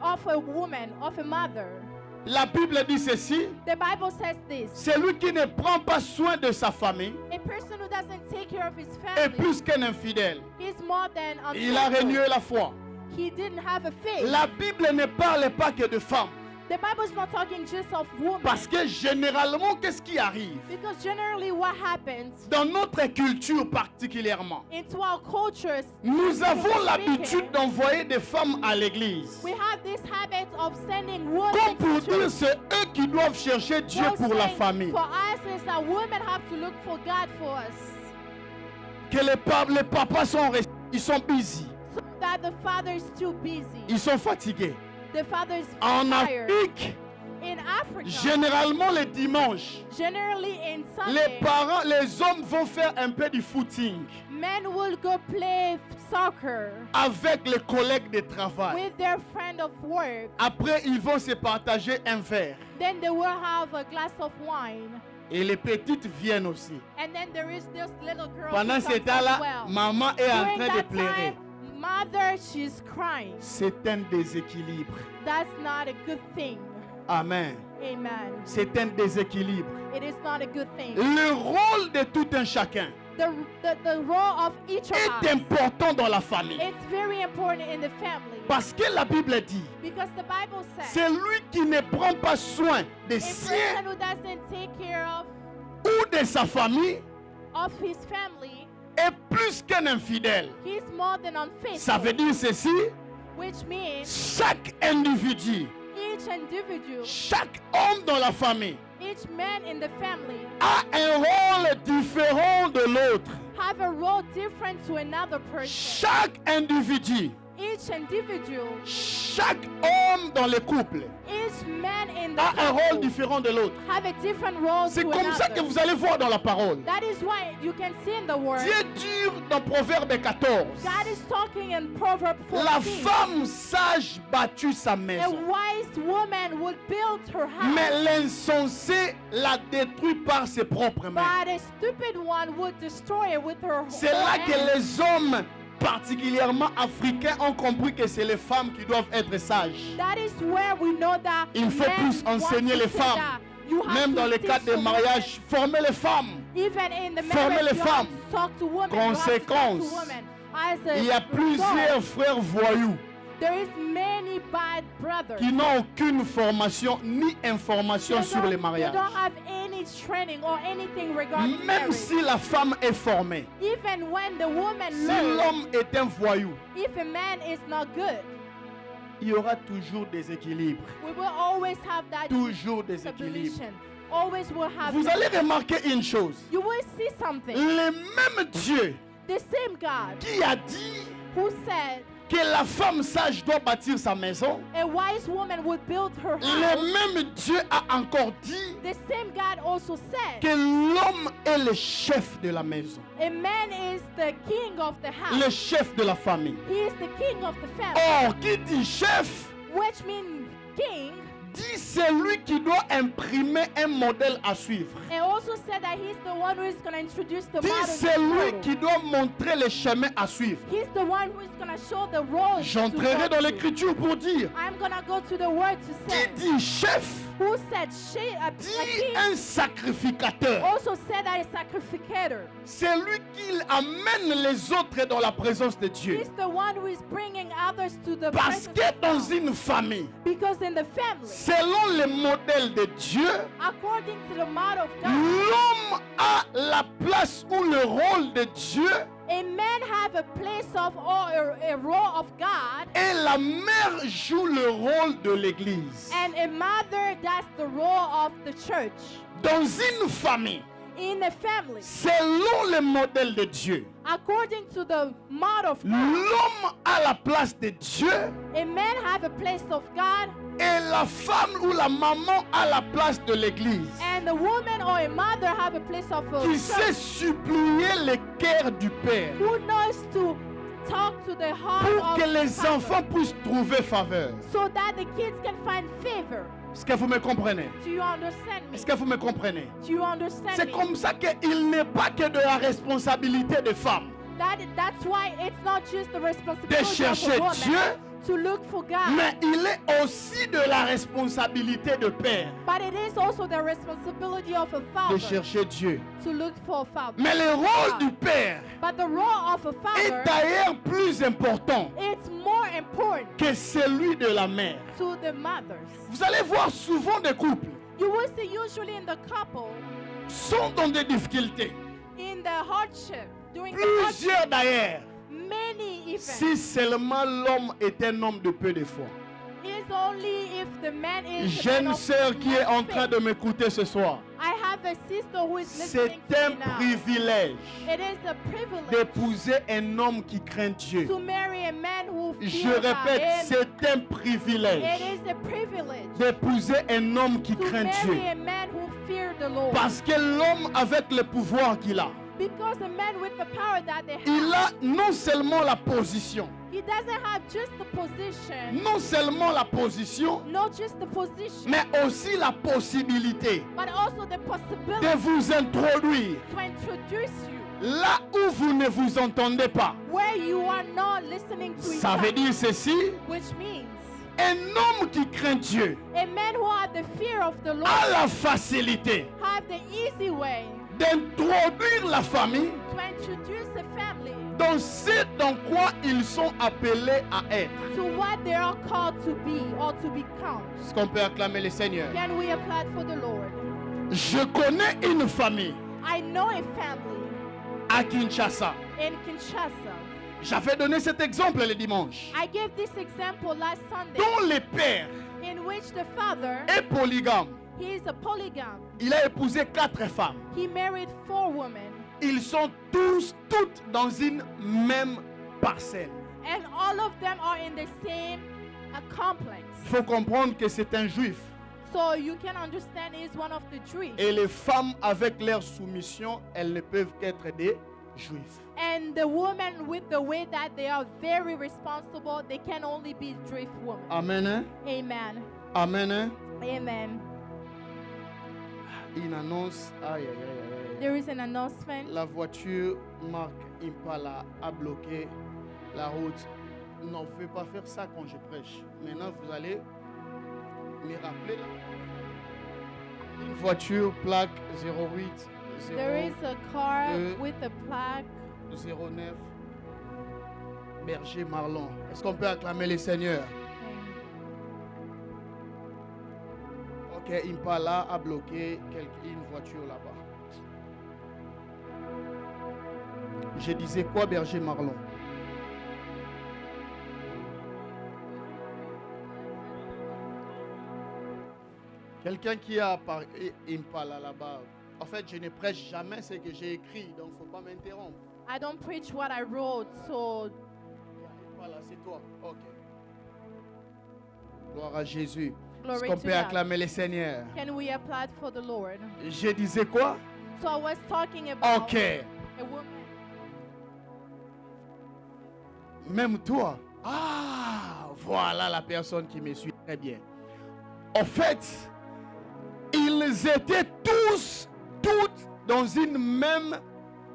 of a woman, of a mother. La Bible dit ceci, The Bible says this: celui qui ne prend pas soin de sa famille a person who doesn't take care of his est family plus qu'un infidèle. is more than Il a unfaithful. renié la foi. He didn't have a faith. La Bible ne parle pas que de femmes. The Bible is not talking just of women. Parce que généralement, qu'est-ce qui arrive? Because generally what happens Dans notre culture particulièrement, into our cultures, nous avons speaking, l'habitude d'envoyer des femmes à l'église. we have this habit of sending women Comme pour to dire, church. c'est eux qui doivent chercher Dieu For pour la saying, famille. For us, is that women have to look for God for us. Que les papas ils sont busy. So that the father is too busy. Ils sont fatigués. The father is En tired. Afrique, In Africa, généralement les dimanches, generally in les Sunday, parents, les hommes vont faire un peu du footing. men will go play soccer avec les collègues de travail. with their friend of work. Après, ils vont se partager un verre. Then they will have a glass of wine. Et les petites viennent aussi. And then there is this little girl Pendant who ce comes as temps-là, well. maman est en During train de that pleurer. time, mother, she's crying. C'est un déséquilibre. That's not a good thing. Amen. Amen. C'est un déséquilibre. It is not a good thing. Le rôle de tout un chacun The role of each of est us, important dans la famille. it's very important in the family. Parce que la Bible dit, Because the Bible says, celui qui ne prend pas soin des a siens person who doesn't take care ou de sa famille of his family, est plus qu'un infidèle. he's more than unfaithful. Ça veut dire ceci, Which means chaque individu, each individual, chaque homme dans la famille each man in the family a un rôle différent de l'autre. have a role different to another person. Chaque individu, Each individual, chaque homme dans le couple each man in the a un rôle couple différent de l'autre. have a different role C'est to comme ça que another. vous allez voir dans la parole. That is why you can see in the word, Dieu dit dans Proverbe 14, God is talking in Proverbs la 14. femme sage bâtit sa A maison, wise woman would build her house, mais l'insensé la détruit par ses propres mains. but a stupid one would destroy it with her C'est own là que hands. les hommes, particulièrement africains, ont compris que c'est les femmes qui doivent être sages. That is where we know that Il faut men plus want enseigner to les say femmes. that. You have Même to dans les teach cas de the mariage, former les femmes. women. Even in the Former marriage, les you have femmes. to talk to women. You have to talk Conséquence, to women. As a Il y a plusieurs result, frères voyous there is many bad brothers. qui n'ont aucune formation ni information They sur don't- les they mariages. don't have any training or anything regarding Même marriage. si la femme est formée, Even when the woman si learns, l'homme est un voyou, if a man is not good, il y aura toujours des équilibres. we will always have that Toujours des équilibres. stabilization. Always will have Vous that. allez remarquer une chose. You will see something. Le même Dieu The same God qui a dit who said que la femme sage doit bâtir sa maison, a wise woman would build her le house, même Dieu a encore dit the same God also said que l'homme est le chef de la maison, a man is the king of the le house. chef de la famille. He is the king of the family, Or, qui dit chef, which means king, dit celui qui doit imprimer un modèle à suivre. and also said that he's the one who is going to introduce the Dit model. celui to qui doit montrer le chemin à suivre. He's the one who is going to show the road. J'entrerai to dans go to. l'écriture pour dire, I'm going to go to the word to qui say dit chef, who said a dit king un sacrificateur. also said that a sacrificator. C'est lui qui amène les autres dans la présence de Dieu. He's the one who is bringing others to the Parce presence que of dans God. une famille, Because in the family, selon le modèle de Dieu, according to the model of God, l'homme a la place ou le rôle de Dieu a man have a place of or a role of God, et la mère joue le rôle de l'église. and a mother does the role of the church. Dans une famille, In a family, selon le modèle de Dieu, according to the model of God, l'homme a la place de Dieu a man have a place of God, et la femme ou la maman a la place de l'église. and a woman or a mother have a place of a Qui sait church supplier le cœur du Père who knows to talk to the heart pour of que the les Father, enfants puissent trouver faveur. so that the kids can find favor. Est-ce que vous me comprenez? Do you understand me? Est-ce que vous me comprenez? Do you understand C'est me? comme ça qu'il n'est pas que de la responsabilité des femmes That's why it's not just the responsibility of chercher a woman Dieu, to look for God, mais il est aussi de la responsabilité de père but it is also the responsibility of a de father chercher Dieu. to look for a father. Mais le rôle God. du père But the role of a est father, d'ailleurs plus important it's more important que celui de la mère. to the mothers. Vous allez voir souvent des couples You will see usually in the couple, sont dans des difficultés. in the hardship, during the Plusieurs hardship, d'ailleurs. many even. Si seulement l'homme est un homme de peu de foi. It's only if the man is a Jeune man of sœur qui est en faith. train de m'écouter ce soir, I have a sister who is c'est listening to un me now. privilège It is a privilege d'épouser un homme qui craint Dieu. to marry a man who Je fears God. répète, And c'est un it privilège is a privilege d'épouser un homme qui to craint marry Dieu. a man who fears the Lord. Parce que l'homme, avec le pouvoir qu'il a, Because the man with the power that they il have, a non seulement la position, he doesn't have just the position, non seulement la position, not just the position, mais aussi la possibilité but also the de possibility vous introduire to introduce you là où vous ne vous entendez pas. where you are not listening to each Ça veut other. dire ceci, Which means un homme qui craint Dieu a man who had the fear of the Lord a la facilité have the easy way d'introduire la famille to introduce a family dans ce dans quoi ils sont appelés à être. to what they are called to be or to become. Est-ce qu'on peut acclamer le Seigneur? Can we apply for the Lord? Je connais une famille I know a family à Kinshasa. in Kinshasa. J'avais donné cet exemple le dimanche, I gave this example last Sunday dont le père in which the father, est polygame. he is a polygam. Il a épousé 4 femmes. He married 4 women Ils sont toutes dans une même parcelle. and all of them are in the same complex. Il faut comprendre que c'est un juif. So you can understand he's one of the Jews. Et les femmes, avec leur soumission, elles ne peuvent qu'être des juifs. And the women, with the way that they are very responsible, they can only be Jewish women. Amen. Hein? Amen. Amen. Hein? Amen. Une annonce. Aïe, aïe, aïe, aïe. There is an announcement. La voiture marque Impala a bloqué la route. Non, vous ne pouvez pas faire ça quand je prêche. Maintenant, vous allez me rappeler là. Une voiture plaque 08 There is a car deux, with a plaque 09 Berger Marlon. Est-ce qu'on peut acclamer le Seigneur? Ok, Impala a bloqué une voiture là-bas. Je disais quoi, Berger Marlon? Quelqu'un qui a parlé Impala là-bas. En fait, je ne prêche jamais ce que j'ai écrit, donc il ne faut pas m'interrompre. I don't preach what I wrote, so Voilà, c'est toi. Ok. Gloire à Jésus. Glory Est-ce qu'on to peut God. acclamer le Seigneur? can we apply it for the Lord? Je disais quoi? So I was talking about Ok. a woman. Même toi. Ah, voilà la personne qui me suit très bien. En fait, ils étaient toutes dans une même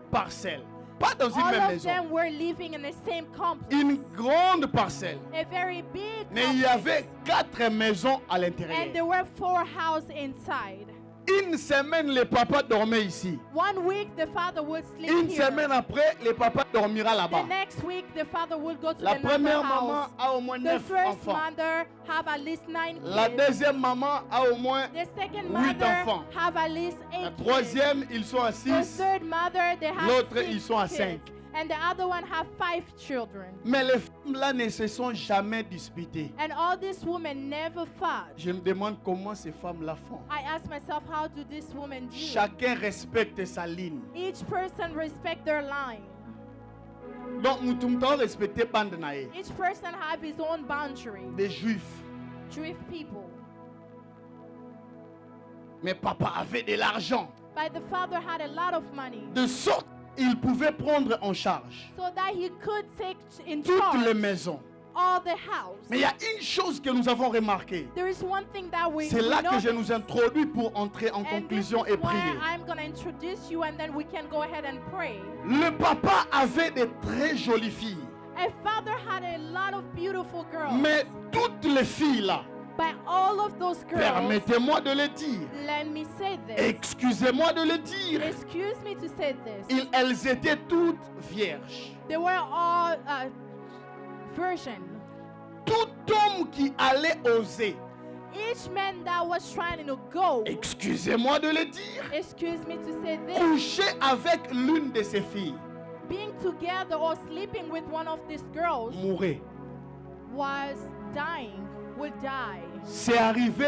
parcelle. Pas dans une All même of maison. them were living in the same complex. Une grande parcelle. A very big Mais il y complex. avait 4 maisons à And l'intérieur. there were 4 houses inside. Une semaine, le papa dormait ici. 1 week the father would sleep Une here. semaine après, le papa dormira The là-bas. next week the father will go to La another première house. maman a au moins The 9 first enfants. mother have at least 9 La kids. deuxième maman a au moins The second 8 mother enfants. have at least 8 La kids. troisième, ils sont à The 6. third mother they have L'autre, 6 ils sont à kids. 5. And the other one have 5 children. Mais les femmes là ne se sont jamais disputées. And all these women never fought. Je me demande comment ces femmes-là font. I ask myself, how do these women do? Chacun respecte sa ligne. Each person respect their line. Donc, nous devons respecter Bandanae, Each person have his own boundary. des juifs. Jewish people. Mais papa avait de l'argent. But the father had a lot of money. De sorte qu'il pouvait prendre en charge So that he could take in toutes charge les maisons. all the house. Mais il y a une chose que nous avons remarquée. There is one thing that we C'est là que je noticed, nous introduis pour entrer en and this conclusion is et why prier. I'm going to introduce you and then we can go ahead and pray. Le papa avait de très jolies filles. A father had a lot of beautiful girls. Mais toutes les filles là, But all of those girls, permettez-moi de le dire, let me say this. excusez-moi de le dire, Excuse me to say this. elles étaient toutes vierges. They were all virgin. Tout homme qui allait oser, Each man that was trying to go, excusez-moi de le dire, excuse me to say this, coucher avec l'une de ses filles, being together or sleeping with one of these girls mourait. was dying, would die. C'est arrivé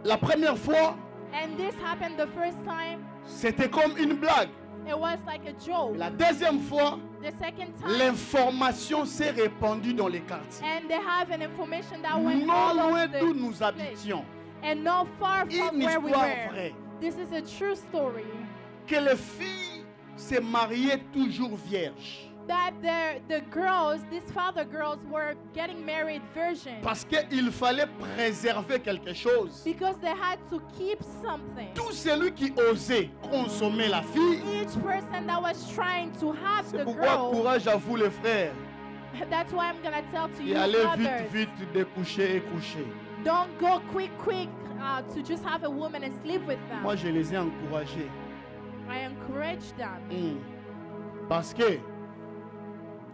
la première fois, And this happened the first time, c'était comme une blague. it was like a joke. La deuxième fois, The second time, l'information s'est répandue dans les quartiers. and they have an information that went Non all loin over d'où the nous place. habitions, And not far from une where we histoire were. vraie, This is a true story. que les filles se mariaient toujours vierges. that the girls, these father girls, were getting married virgin Parce qu'il fallait préserver quelque chose. because they had to keep something. Tout celui qui osait consommer la fille, Each person that was trying to have c'est the pourquoi girl, courage à vous les frères. that's why I'm gonna tell to Et you allez brothers, vite de coucher et coucher. don't go quick to just have a woman and sleep with them. Moi, je les ai encouragés. I encourage them Parce que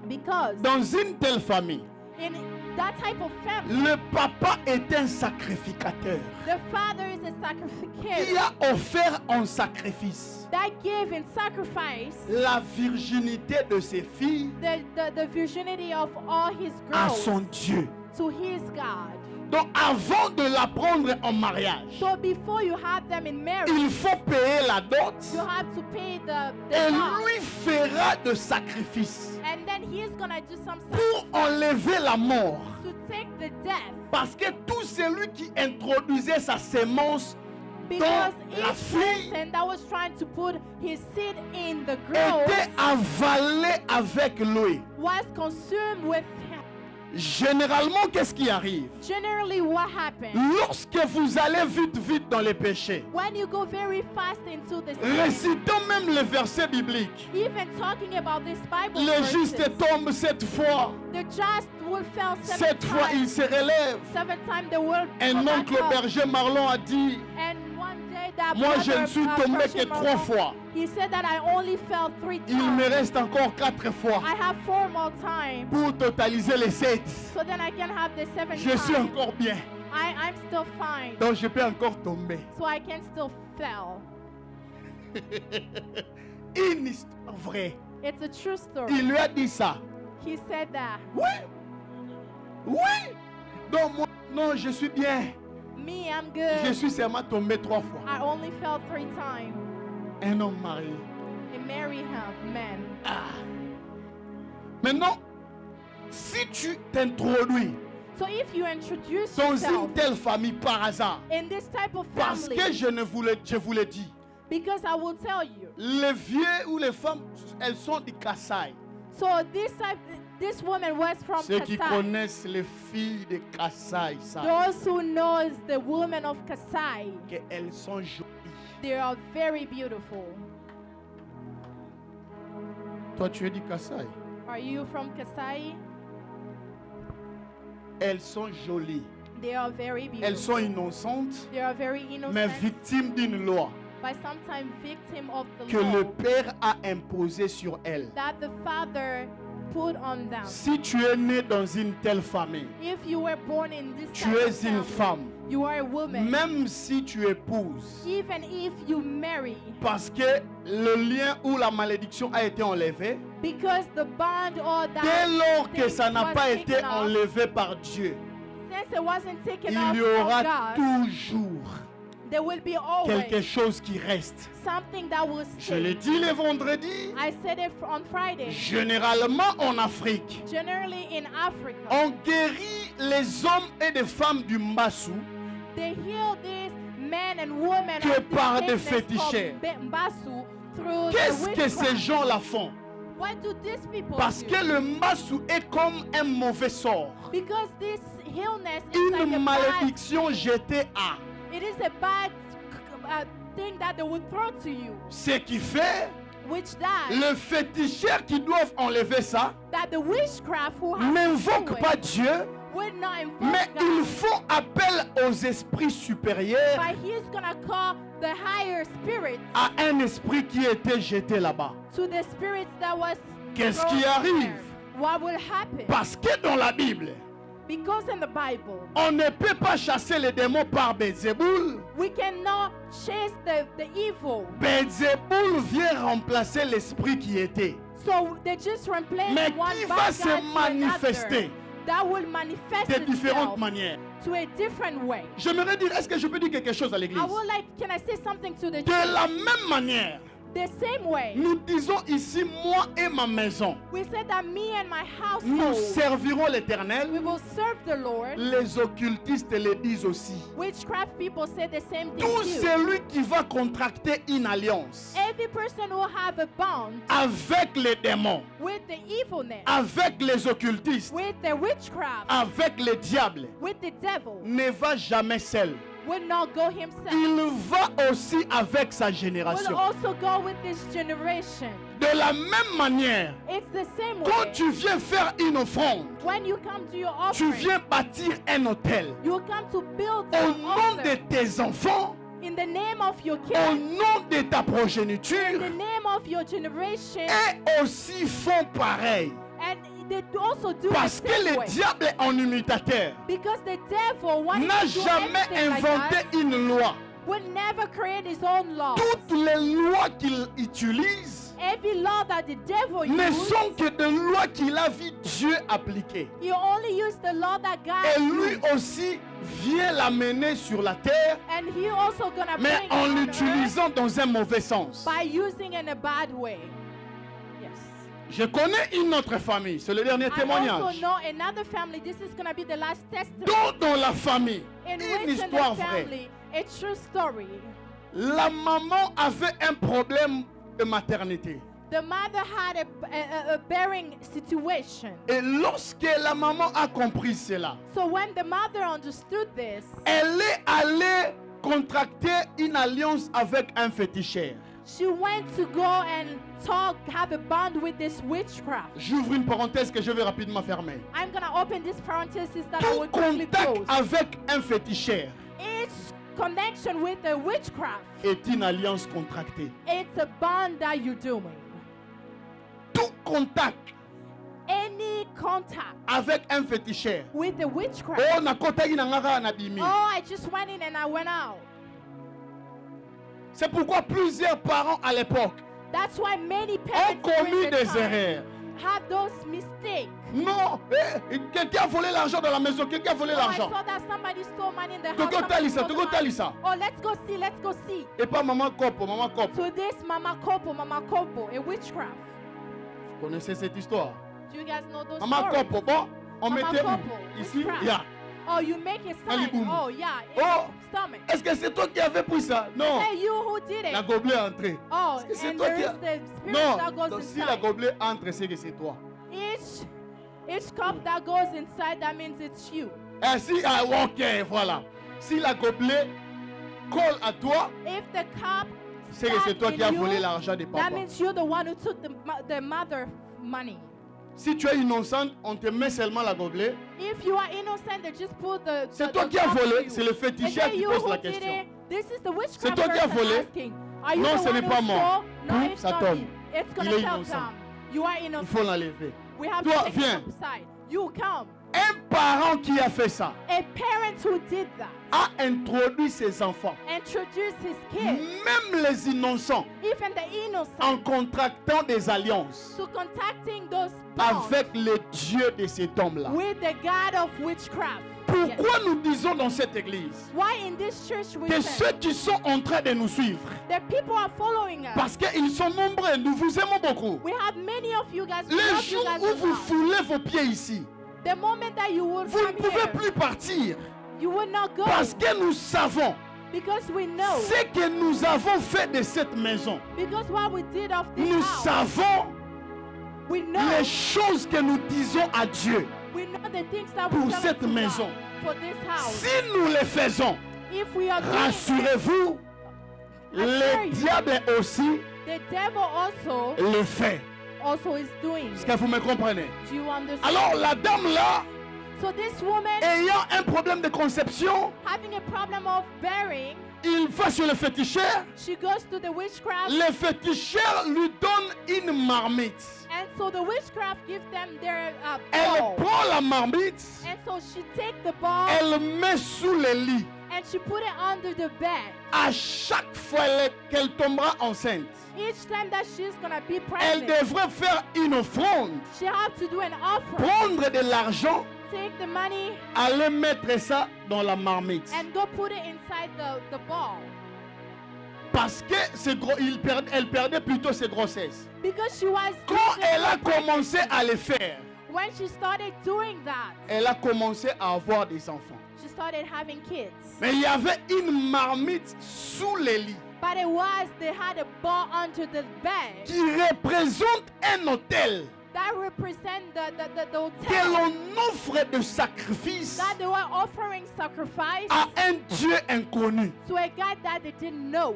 because dans une telle famille, in that type of family, le papa est un sacrificateur. the father is a Il sacrificator a offert en sacrifice that gave in sacrifice la virginité de ses filles the virginity of all his à girls son Dieu. to his God. Donc avant de la prendre en mariage, So before you have them in marriage, il faut payer la dot you have to pay the et dot, lui fera de sacrifice and then he's gonna do some pour sacrifice enlever la mort. to take the death. Parce que tout celui qui introduisait sa sémence Because dans la each fille person that was trying to put his seed in the girl était avalé avec lui. was consumed with him. Généralement, qu'est-ce qui arrive? Generally, what happens Lorsque vous allez vite dans les péchés, when you go very fast into the sin, récitant même les versets bibliques, even talking about this Bible le verses, juste tombe 7 fois, the just will fail 7 7 fois il times. se relève. 7 times the world Un will oncle back up. berger Marlon a dit, And one day that moi je brother, ne suis tombé Persian que 3 Marlon, fois. he said that I only fell 3 Il me times. reste encore 4 fois I have 4 more times, pour totaliser les 7. so then I can have the 7 Je suis times. encore bien. I'm still fine, Donc je peux encore tomber. so I can still fail. Une histoire vraie. It's a true story. Il lui a dit ça. He said that. Oui. Oui. Donc moi, non, je suis bien. Me, I'm Je good. suis seulement tombé 3 fois. I only fell 3 times. Un homme marié. And marry him, man. Ah. Maintenant, si tu t'introduis So if you introduce dans yourself une telle famille par hasard, in this type of parce family, que je vous l'ai dit, because I will tell you. les vieux ou les femmes, elles sont du Kassai. So this woman was from Ceux qui Kasai. connaissent les filles de Kassai savent Those who knows the women of Kasai, qu'elles sont jolies. they are very beautiful. Toi, tu es du Kassai. Are you from Kasai? Elles sont jolies. They are very Elles sont beautiful. innocentes, They are very mais innocent, victimes d'une loi but sometimes victim of the que le law Père a imposée sur elles. that the father put on them. Si tu es né dans une telle famille, If you were born in this tu type of es une family, femme, you are a woman. même si tu épouses, Even if you marry, parce que le lien ou la malédiction a été enlevé, because the bond or that dès lors que thing ça n'a was pas été taken off, enlevé par Dieu, since it wasn't taken il off y from aura God, toujours there will be quelque always chose qui reste. something that will Je l'ai stay. dit le vendredi, I said it on Friday. généralement en Afrique, Generally in Africa, on guérit les hommes et les femmes du Mbassou they heal these men and women que of this par des sickness féticheurs. called Mbasu through Qu'est-ce the que ces witchcraft. gens-là font? What do these people Parce do? que le Mbassou est comme un mauvais sort, Because this illness is like une a bad, malédiction jetée à. it is a bad thing that they would throw to you, Ce qui fait, which that le féticheur qui doivent enlever ça that the witchcraft who have to n'invoque do pas it Dieu, would not invoke mais God, ils font appel aux esprits supérieurs, but he's gonna call the higher spirits à un esprit qui était jeté là-bas. to the spirits that was Qu'est-ce thrown qui arrive? there. What will happen? Parce que dans la Bible, Because in the Bible, on ne peut pas chasser les démons par Bézéboul. we cannot chase the evil. Bézéboul vient remplacer l'esprit qui était. So they just replace Mais one qui bad va God se to manifester another. That will manifest de différentes itself manières. to a different way. J'aimerais dire, est-ce que je peux dire quelque chose à l'église? I would like, can I say something to the De church? la même manière, The same way, Nous disons ici, moi et ma maison, we said that me and my nous household, servirons we l'Éternel. will serve the Lord. Les occultistes le disent aussi. Witchcraft people say the same thing Tout too. celui qui va contracter une alliance Every person who have a bond avec les démons, with the evilness, avec les occultistes, with the witchcraft, avec les diables, with the devil, ne va jamais seul. will not go himself. Il va aussi avec sa Will génération. also go with this generation. De la même manière, It's the same quand way. tu viens faire une offrande, When you come to your tu offering, viens bâtir un hôtel. you come to build Au an nom de altar tes enfants, in the name of your au kids, nom de ta in progéniture, the name of your generation, et aussi font pareil. and they also do Parce the que same le way. diable est en imitateur. Because the devil, when N'a he do jamais anything like inventé that, une loi. will never create his own law. Toutes les lois qu'il utilise Every law that the devil ne uses, sont que des lois qu'il a vu Dieu appliquer. he only used the law that God Et lui used. aussi vient l'amener sur la terre, And he also gonna mais bring en it on earth l'utilisant dans un mauvais sens. by using in a bad way. Yes. Je connais une autre famille, c'est le dernier I also témoignage. know another family. This is gonna be the last testimony. Dans la famille, In une which in histoire the vraie. family, a true story. La maman avait un problème de maternité. The mother had a bearing situation. Et lorsque la maman a compris cela, So when the mother understood this, elle est allée contracter une alliance avec un féticheur. she went to go and have a bond with this witchcraft. J'ouvre une parenthèse que je vais rapidement fermer. I'm gonna open this parenthesis that I Tout will quickly contact close. avec un féticheur Each connection with the witchcraft, est une alliance contractée. it's a bond that you're doing. Tout contact Any contact avec un féticheur. with the witchcraft. Oh, nakotaki na ngaka na bimi. Oh, I just went in and I went out. C'est pourquoi plusieurs parents à l'époque That's why many ont parents commis during the des time erreurs. had those mistakes. Non, quelqu'un a volé l'argent dans la maison, quelqu'un a volé Oh, I l'argent. saw that somebody stole money in the house. Togo somebody Talisa, stole the Togo money. Talisa. Oh, let's go see, let's go see. Et pas maman Kopo, maman Kopo. So this Mama Kopo, a witchcraft. Vous connaissez cette histoire? Do you guys know those Maman stories? Kopo, bon, on Mama mettait où? Kopo, Ici, witchcraft. yeah. Oh, you make a sign. Aliboum. Oh, yeah. in Oh. the stomach. Est-ce que c'est toi qui avais pris ça? Non. Hey, you who did La it? gobelet est entrée. Oh, Est-ce que c'est and toi there qui is a... the spirit Non. that goes Donc, si la inside. gobelet entre, c'est que c'est toi. Each cup that goes inside, that means it's you. Et si, ok, voilà. Si la gobelet colle à toi, If the cup c'est que c'est stands toi qui in as you, volé l'argent des that papas. means you're the one who took the mother money. Si tu es innocente, on te met seulement la gobelet. If you are innocent, they just put the. C'est the- toi the qui as cup volé, to c'est you. le Is féticheur it qui you pose who la did question. it? This is the C'est witchcraft toi qui as person volé? asking. Are you Non, the ce one n'est who pas moi. stole? No, Tout, it's ça not tombe. me. It's Il gonna est tell innocent. them. You are Il innocent. faut l'enlever. We have Toi, to take viens. it aside. You come. Un parent qui a fait ça A parent who did that a introduit ses enfants, introduced his kids, même les innocents, even the innocent, en contractant des alliances to contacting those bonds avec le Dieu de cet homme-là. with the God of witchcraft. Yes. Pourquoi nous disons dans cette église Why in this church we que say ceux qui sont en train de nous suivre, the people are following us? parce qu'ils sont nombreux, nous vous aimons beaucoup. We have many of you guys. We Les love you jours guys où a vous lot. foulez vos pieds ici, The moment that you will vous ne come pouvez here, plus partir you will not go parce que nous savons because we know ce que nous avons fait de cette maison. because what we did of this Nous house, savons we know les choses que nous disons à Dieu. we know the things that pour we tell cette to God maison. for this house. Si nous les faisons, If we are doing it, rassurez-vous, le diable aussi the devil also le fait. is doing Est-ce it. que vous me comprenez? Do you understand? Alors la dame là, So this woman ayant un problème de conception, having a problem of bearing, il va sur le féticheur. she goes to the witchcraft, Le féticheur lui donne une marmite. and so the witchcraft gives them their Elle ball. prend la marmite, And so she take the ball elle met sous le lit. and she put it under the bed. À chaque fois qu'elle tombera enceinte, Each time that she's gonna be elle pregnant, devrait faire une offrande, she have to do an offering. prendre de l'argent, Take the money aller mettre ça dans la marmite. and go put it inside the ball. Parce que elle perdait plutôt ses grossesses. Because she was Quand elle a commencé à le faire, when she started doing that, elle a commencé à avoir des enfants. she started having kids. Mais il y avait une marmite sous les lits But it was, they had a ball under the bed qui représente un autel that represent the que hotel l'on offre de sacrifice that they were offering sacrifice à un Dieu inconnu. to a God that they didn't know.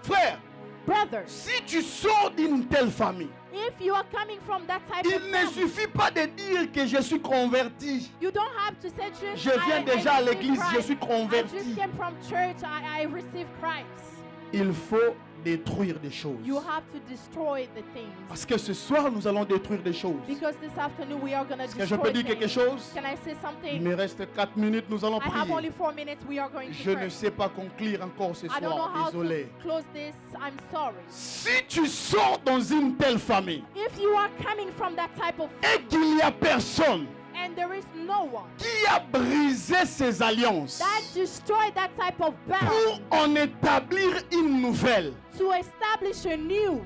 Frère, Brothers, si tu sors d'une telle famille, if you are coming from that type of il ne family, suffit pas de dire que je suis converti. you don't have to say just Je viens déjà à received l'église, je Christ. suis I converti. just came from church, I received Christ. Il faut détruire des choses. You have to destroy the things. Parce que ce soir, nous allons détruire des choses. Because this afternoon we are going to Est-ce que je destroy peux dire quelque things. chose? Can I say Il something? me reste 4 minutes, nous allons I have only prier. 4 minutes, we are going to Je ne pray. sais pas conclure encore ce I don't know soir, how désolé. to close this. I'm sorry. Si tu sors dans une telle famille If you are coming from that type of et family qu'il n'y a personne and there is no one qui a brisé ses alliances that destroyed that type of pour bond en établir une nouvelle, to establish a new,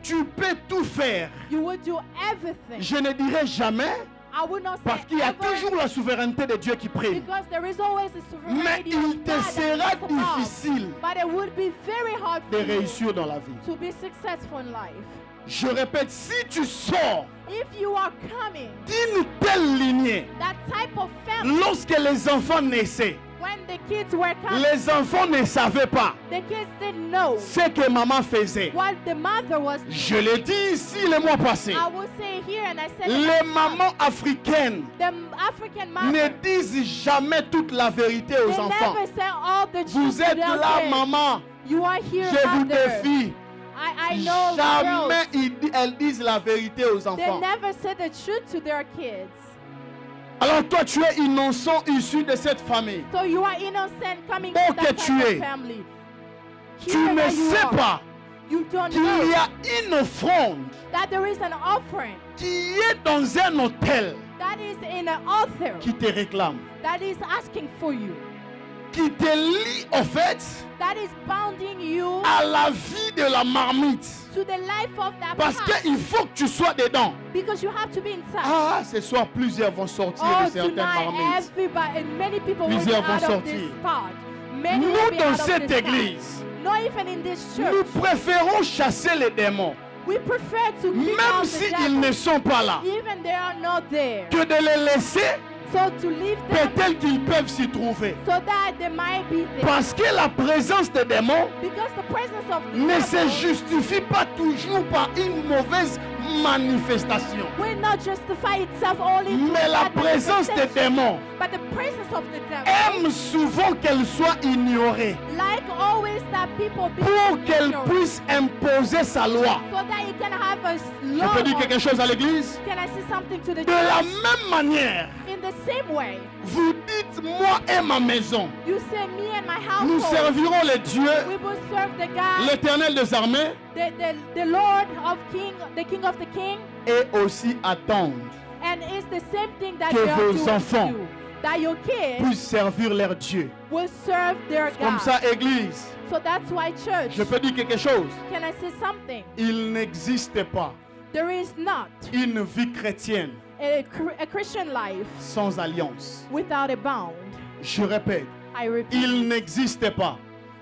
tu peux tout faire. you will do everything. Je ne dirai jamais, I will not say parce qu'il y a ever, toujours la souveraineté de Dieu qui prime. because there is always a Mais sovereignty il of te God that sera is above. difficile But it would be very hard de for you réussir dans la vie. to be successful in life. Je répète, si tu sors If you are coming, d'une telle lignée, that type of family, lorsque les enfants naissaient, when the kids were coming, les enfants ne savaient pas the kids didn't know ce que maman faisait. what the mother was. Je l'ai dit ici le mois passé. I will say here and I said Les it mamans africaines the African ne mother, disent jamais toute la vérité aux they enfants. never say all the truth Vous to êtes their là, kids. maman. You are here, Je vous mother. défie. I know Jamais girls, elles disent la vérité aux they enfants. never say the truth to their kids. Alors toi, tu es innocent issu de cette famille. So you are innocent coming Oh, from que that tu type es. of family. Tu Here ne that you sais are. pas You don't qu'il know y a une offrande that there is an offering qui est dans un hôtel that is in an altar qui te réclame, that is asking for you, qui te lie en fait that is bounding you à la vie de la marmite. to the life of that Parce path, qu'il faut que tu sois dedans. because you have to be inside. Ah, ce soir, plusieurs vont sortir Oh, de certaines tonight, marmites. everybody and many people will be Plusieurs vont out of sortir. this spot. Many will Nous, be dans out of cette this spot. église, Not even in this nous church. préférons chasser les démons, We prefer to kick même out the s'ils devil, ne sont pas là, even they are not there. que de les laisser So to leave them peut-être qu'ils peuvent s'y trouver. so that they might be there. Parce que la présence des démons Because the presence of the ne se devil justifie pas toujours par une mauvaise manifestation. will not justify itself only through Mais la that présence des manifestation, démons but the presence of the devil, aime souvent qu'elle soit ignorée like always that people be pour qu'elle ignorant, puisse imposer sa loi. so that he can have a Je law. peux dire quelque chose à l'église? Can I say something to the De la church? même manière, In the same way, vous dites, moi et ma maison, you say me and my nous household, servirons le Dieu, we will serve the God, l'Éternel des armées, the Lord of King, the King of the King, et aussi attendre and it's the same thing that que you are vos doing enfants too. That your kids puissent servir leur Dieu. will serve their Comme God. ça, Église, So that's why church, je peux dire quelque chose. can I say something? Il n'existe pas There is not une vie chrétienne a Christian life sans alliance. without a bound. Je répète, I repeat, il n'existe pas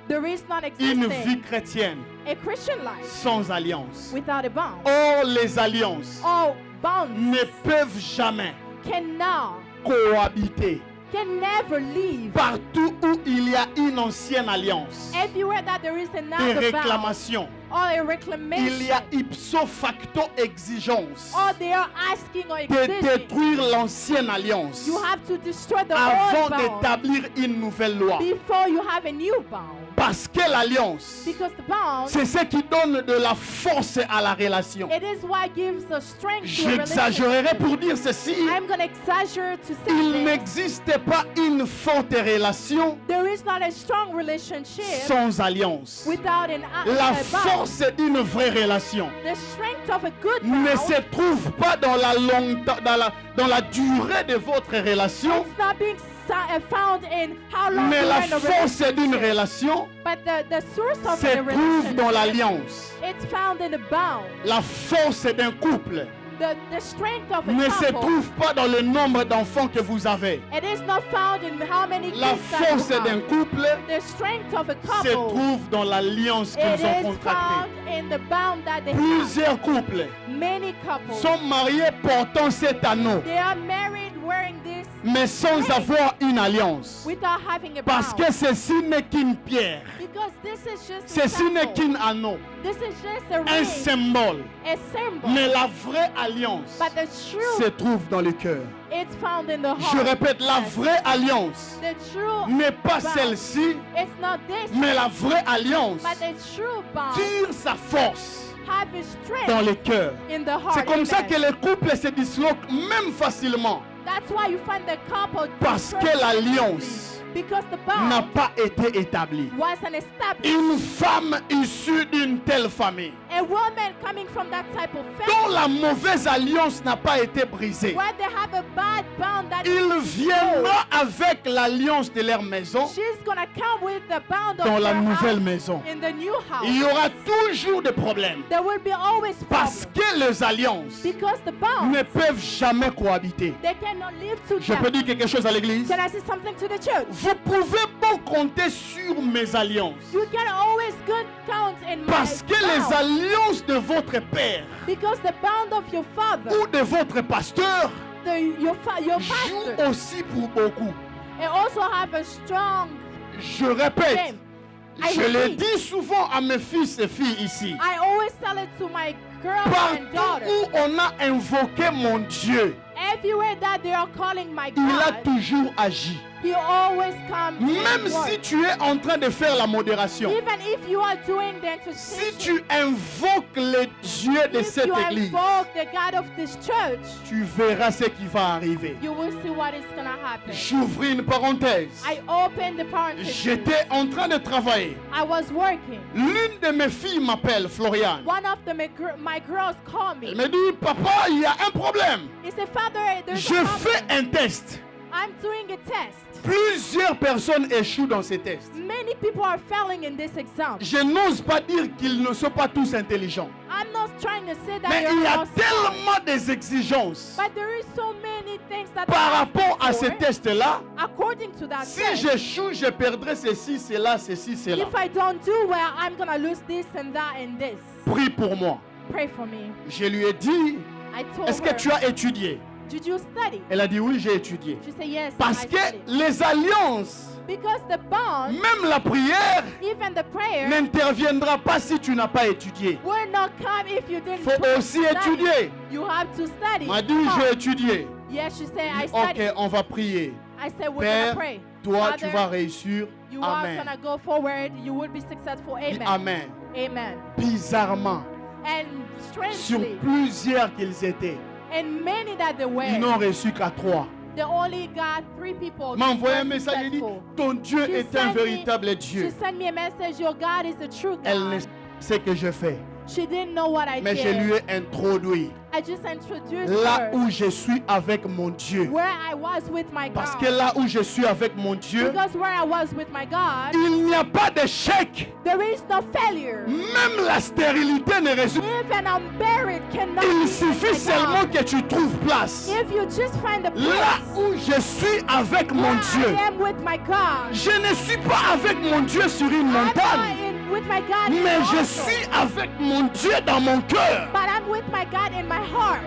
there is not une vie existing chrétienne a Christian life sans alliance. without a bound. Or, les alliances All bounds ne peuvent jamais cannot, cohabiter. can never leave. Partout où il y a une ancienne alliance Everywhere that there is et another bound réclamation, or a il y a reclamation, ipso facto exigence or they are asking or de exiging, détruire l'ancienne alliance you have to destroy the avant old bound d'établir une nouvelle loi. before you have a new bound. Parce que l'alliance, Because the bound, c'est ce qui donne de la force à la relation. it is what gives the strength to a J'exagérerai relationship. pour dire ceci. I'm going to exaggerate to say Il this. n'existe pas une forte relation There is not a strong relationship sans alliance. without La a bound. force d'une vraie relation The strength of a good ne vow, se trouve pas dans la durée de votre relation, it's not being found in how long mais you la are in a force d'une relationship. relation But the source of se the trouve dans relationship, l'alliance. it's found in the bond. La force d'un couple The strength of a ne se couple, trouve pas dans le nombre d'enfants que vous avez. it is not found in how many kids La that force you d'un have. couple The strength of a se couple, trouve dans l'alliance it qu'ils ont is contractée. found in the bond that they have. Plusieurs couples Many couples, sont mariés portant cet anneau, they are married wearing this mais sans avoir une alliance. without having a Parce bond. que ceci n'est qu'une pierre, Because this is just a ceci n'est symbol. qu'un anneau, This is just a un ring, symbole. a symbol. Mais la vraie alliance But the se true, trouve dans le cœur. it's found in the Je heart. répète, la Yes. vraie alliance The true n'est pas bond, celle-ci, it's not this, mais la vraie alliance but the true bond tire sa force have its dans strength le cœur. in the heart. C'est comme ça Amen. que les couples se disloquent même facilement, That's why you find the couple parce que destroyed l'alliance because the n'a bond pas été établie. was an established. Une femme issue d'une telle famille, A woman coming from that type of dont family, la mauvaise alliance n'a pas été brisée, where they have a bad bond that il viendra avec l'alliance de leur maison she's gonna come with the bond of dans la her nouvelle house maison. in the new house. Il y aura toujours des problèmes There will be always parce problems que les alliances because the bonds ne peuvent jamais cohabiter. they cannot live Je peux together. dire quelque chose à l'église? Can I say something to the church? Vous pouvez pas compter sur mes alliances You can always good count in parce my que les bond alliances de votre père because the bond of your father, ou de votre pasteur your jouent pastor, aussi pour beaucoup. it also have a strong Je répète, name. I je le repeat. dis souvent à mes fils et filles ici. I always tell it to my girls and Partout daughters. où on a invoqué mon Dieu, Everywhere that they are calling my il a God, toujours agi. He always comes. Même si tu es en train de faire la modération, even if you are doing the si intercession, tu invoques le Dieu de if cette you église, invoke the God of this church, tu verras ce qui va arriver. you will see what is gonna happen. J'ouvre une parenthèse. I opened the parenthesis. J'étais en train de travailler. I was working. L'une de mes filles m'appelle, Floriane. One of my girls called Elle me. me dit, papa, il y a un problème. He said, Father, there's Je a fais problem. un test. I'm doing a test. Plusieurs personnes échouent dans ces tests. Many people are failing in this exam. Je n'ose pas dire qu'ils ne sont pas tous intelligents. I'm not trying to say that Mais you're il y a not smart, tellement des exigences but there is so many things that par are rapport à ces for. tests-là. According to that Si test, j'échoue, je perdrai ceci, cela, ceci, cela. if I don't do well, I'm gonna lose this and that and this. Prie pour moi. Pray for me. Je lui ai dit, I told est-ce que her, tu as étudié? did you study? Elle a dit oui, j'ai étudié. She said yes. Parce I que studied. les alliances, Because the bond, même la prière, even the prayer, n'interviendra pas si tu n'as pas étudié. will not come if you didn't Faut aussi study. étudier. You have to study. Elle m'a dit Hard. j'ai étudié. Yes, she said I Ok, studied. on va prier. I said we're Père, gonna pray. toi, tu Father, vas réussir. you are Amen. gonna go forward. You will be successful. Dis Amen. Amen. Amen. Bizarrement, And sur strangely, plusieurs qu'ils étaient, and many that they were, ils n'ont reçu qu'à 3. they only got 3 people. M'a that envoyé un were message, il dit, successful. ton Dieu She est un sent me- véritable She Dieu. sent me a message. Your God is a true Elle ne God. sait ce que je fais. She didn't know what I Mais je did. lui ai introduit I just introduced là her où je suis avec mon Dieu. where I was with my Parce God. que là où je suis avec mon Dieu, Because where I was with my God, il n'y a pas d'échec. there is no failure. Même la stérilité ne résout. Even unburied cannot Il be suffit my seulement God. que tu trouves place. If you just find the Là place où je suis avec mon where Dieu. I am with my God, Je ne suis pas avec mon Dieu sur une I'm not montagne, with my God in mais the je altar, suis avec mon Dieu dans mon cœur. but I'm with my God in my heart.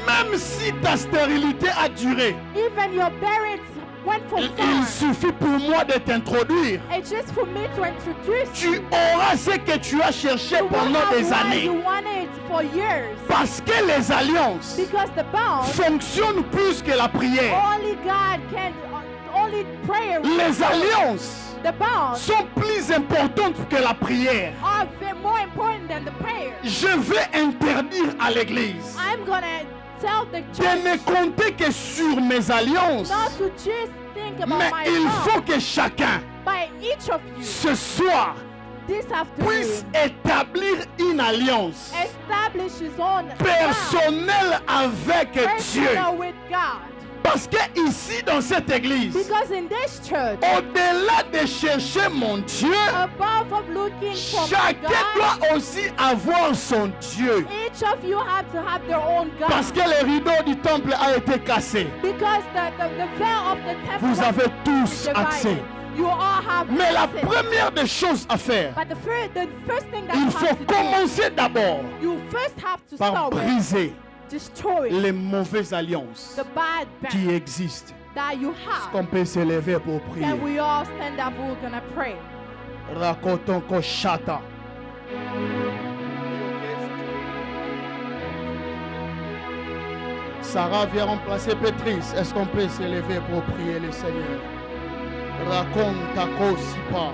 Même si ta stérilité a duré, Even your buried went for il far. suffit pour moi de t'introduire. It's just for me to introduce Tu you. auras ce que tu as cherché You will pendant have des what années. you wanted for years. Parce que les alliances Because the bond, fonctionnent plus que la prière. only God can, only prayer. will Les do. alliances The bonds sont plus importantes que la prière. are more important than the prayer. Je vais interdire à l'Église I'm gonna tell the de ne church compter que sur mes alliances. not to just think about Mais my il bond, faut que chacun by each of you ce soir this puisse afternoon établir une alliance establish his own personnelle avec Dieu. personal with God. Parce que ici dans cette église, Because in this church, au-delà de chercher mon Dieu, above of looking for my chacun God, doit aussi avoir son Dieu. each of you have to have their own God. Parce que le rideau du temple a été cassé. Because the veil of the temple Vous was avez tous accès. divided. You all have Mais la access. première des choses à faire, But the first thing that il you faut have to do, commencer d'abord you first have to par start with briser destroying les mauvaises alliances the bad qui band existent. that you Est-ce have. qu'on peut se lever pour prier? Then we all stand up, we're gonna pray. Rakoton koshata. Sarah vient remplacer Pétrice. Est-ce qu'on peut se lever pour prier le Seigneur? Raconte ta kosipa.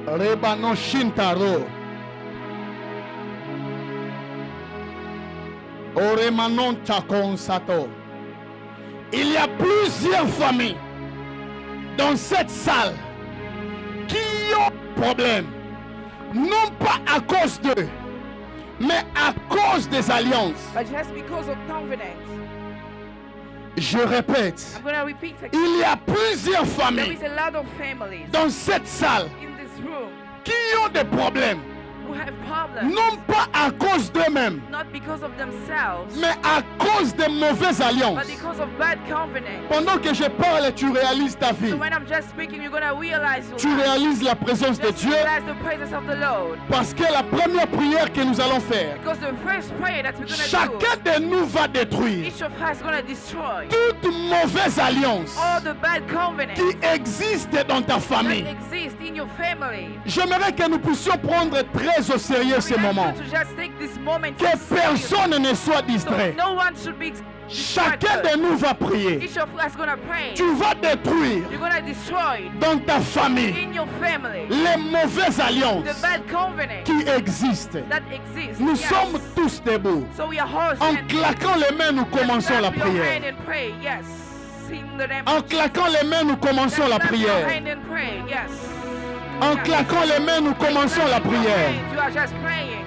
Rebano shintaro. Oremanon takon sato. Il y a plusieurs familles dans cette salle qui ont problème, non pas à cause d'eux, mais à cause des alliances. But just because of confidence. Je répète, I'm going to repeat again. il y a plusieurs There familles is a lot of families dans cette salle in this room qui ont des problèmes, who have problems, non pas à cause d'eux-mêmes, not because of themselves, mais à cause des mauvaises alliances. but because of bad confidence. Pendant que je parle, tu réalises ta vie, So when I'm just speaking, you're going to realize your tu life. réalises la présence de Just Dieu, realize the presence of the Lord. parce que la première prière que nous allons faire, Because the first prayer that we're going to do, chacun de nous va détruire each of us is going to destroy toute mauvaise alliance all the bad confidence qui existe dans ta that famille. exist in your family. J'aimerais que nous puissions prendre très au sérieux ce We ask moment. you to just take this moment Que seriously. personne ne soit So distrait. no one should be Chacun distracted. de nous va prier. Each of us is going to pray. Tu vas détruire You're going to destroy dans ta famille in your family les mauvaises the alliances bad covenant qui existent. that exists. Nous Yes. sommes tous debout. So we are all En standing. claquant les mains, nous Just commençons la clap your hand prière. and pray. Yes. In the name En of Jesus. claquant les mains, nous commençons Just la clap your prière. hand and pray. Yes. En Yes. claquant les mains, nous commençons la Clap your prière. hands. You are just praying.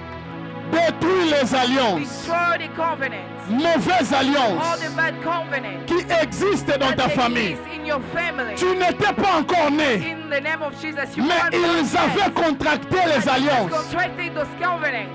Détruis les alliances, Destroy the covenants. mauvaises All alliances the bad covenants qui existent dans ta that famille. exist in your family. Tu n'étais pas encore né, In the name of Jesus, you mais are ils avaient contracté les alliances. contracted those covenants.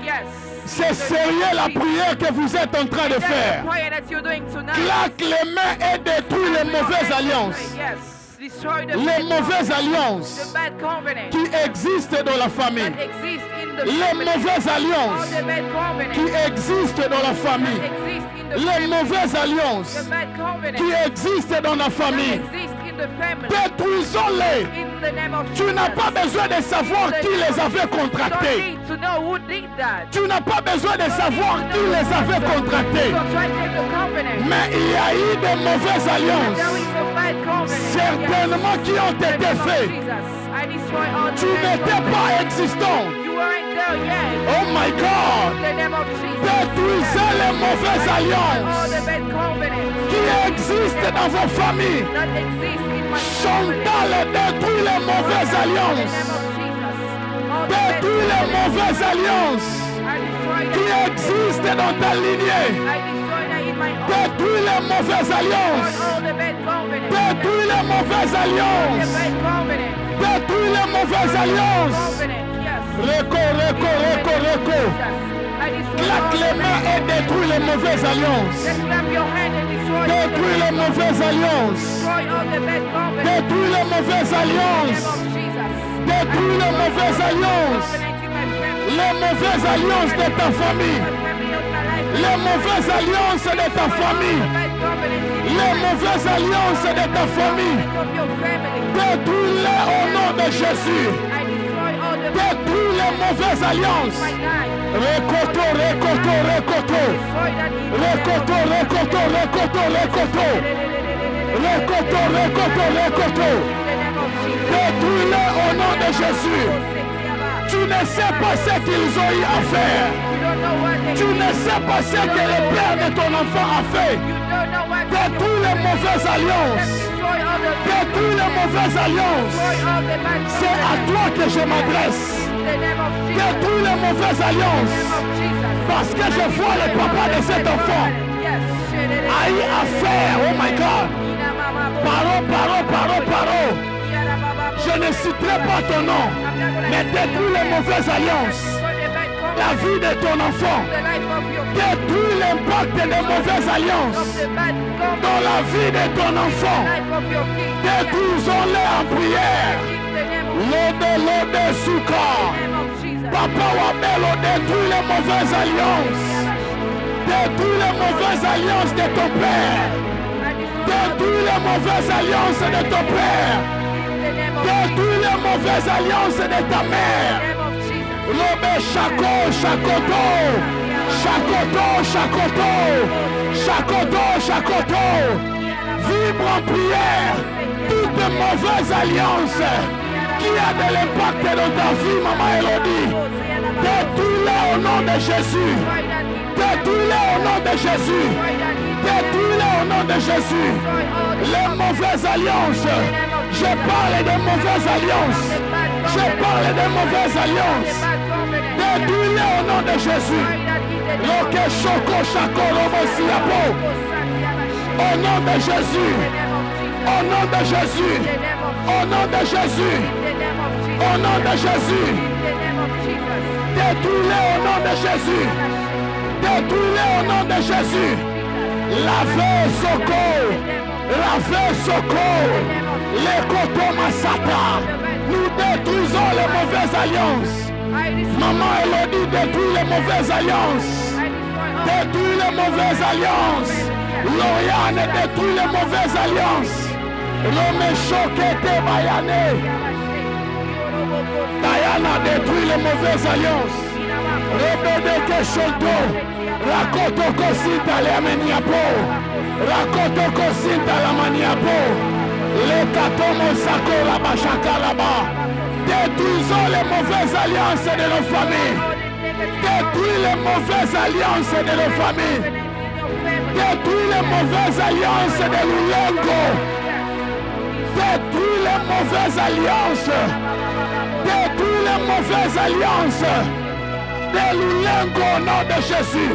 Yes. C'est sérieux la prière que vous êtes en train de That's the faire. prayer that you're doing tonight. Claque les mains et détruis les mauvaises alliances. Yes. Destroy the Les bad mauvaises covenants, the alliances bad covenants qui existent dans la famille. that exist in the Les family. mauvaises All alliances the bad covenants qui existent dans la that famille. exist in the Les family. mauvaises alliances The bad covenants qui existent dans la that famille. exist in the family. Détruisons-les. In the name of Tu n'as Jesus. pas besoin de savoir qui les avait You don't contractés. need to know who did that. Tu n'as pas besoin de savoir qui les avait contractés. Contracted the covenant. Mais il y a eu de mauvaises There alliances, is a bad covenant. certainement qui ont In the été name of faites. Jesus, I destroy all the Tu bad n'étais covenants. pas existant. You weren't there yet. Oh my God. In the name of Jesus. Détruisez les mauvaises All alliances the bad covenants qui existent dans vos familles. that exist in my family. Chantal détruit les mauvaises In the alliances. name of Jesus. All the bad Détruis les covenants. mauvaises alliances I destroy qui them. existent dans ta lignée. I destroy them in my own. Détruis les mauvaises alliances. All the bad covenants. Détruis les mauvaises The alliances. bad covenants. Détruis les mauvaises alliances. Covenant, yes. Reco, reco, reco, reco. I destroy all Claque the les mains bad. et détruis les mauvaises alliances. Just clap your hand and destroy Détruis les mauvaises alliances. Destroy all the bad covenants. Détruis les mauvaises In the name alliances. of Jesus. Détruis les mauvaises alliances. Covenant in my family. Les mauvaises alliances de ta famille. My family of my life. Les mauvaises alliances de ta famille. The bad covenants in Les my mauvaises alliances de ta famille. life of your family. Détruis-les au nom de Jésus. I destroy all the bad Détruis les mauvaises alliances. my life. Recoto, recoto, recoto. Destroy that in the name of Recoto, recoto, recoto, recoto. Recoto, recoto, recoto. In the name of Jesus. Détruis-les au nom de Jésus. Tu ne sais pas ce qu'ils ont eu à faire. You don't know what they Tu did. ne sais pas ce que le père de ton enfant a fait. You don't know what they Détruis les mauvaises alliances. Destroy all the Détruis les mauvaises alliances. destroy all the bad C'est à covenants. toi que je m'adresse. In the name of Jesus. Détruis les mauvaises In the alliances. name of Jesus. Parce que je vois le papa de cet enfant Yes. a eu affaire, oh my God. Paro. Je ne citerai pas ton nom, mais détruis les mauvaises alliances. La vie de ton enfant. Détruis l'impact des mauvaises alliances dans la vie de ton enfant. Détruisons-les en prière. Lode Souka. Papa Wabelo, détruis les mauvaises alliances. Détruis les mauvaises alliances de ton père. Détruis les mauvaises alliances de ton père. Détruis les mauvaises alliances de ta mère. Lobe Chakoto. Vibre en prière. Toute mauvaise alliance qui a de l'impact dans ta vie, Maman Elodie. Détruis-les au nom de Jésus. Détruis-les au nom de Jésus. Détruis-les au nom de Jésus. Les mauvaises alliances. Je parle de mauvaises alliances. Je parle de mauvaises alliances. Détruis-les au nom de Jésus. Loke Shoko Shako Robo Siapo. Au nom de Jésus. Au nom de Jésus. Au nom de Jésus. Au nom de Jésus. Détruis-les au nom de Jésus. Détruis-les au nom de Jésus. Lavez Soko. Les Kotomasata. Nous détruisons les mauvaises alliances. Maman Elodie détruit les mauvaises alliances. Détruis les mauvaises alliances. Lauriane détruit les mauvaises alliances. L'homme choqué Bayane. Diana détruit les mauvaises alliances. Rebede Keshoto. Rakoto Kosinta le Ameniapo. Rakoto Kosinta la Maniapo. Le Katomo Sako la Bachaka là-bas. Détruisons les mauvaises alliances de nos familles. Détruis les mauvaises alliances de nos familles. Détruis les mauvaises alliances de l'Ulengo. Détruis les mauvaises alliances. Détruis les mauvaises alliances de l'Ulengo au nom de Jésus.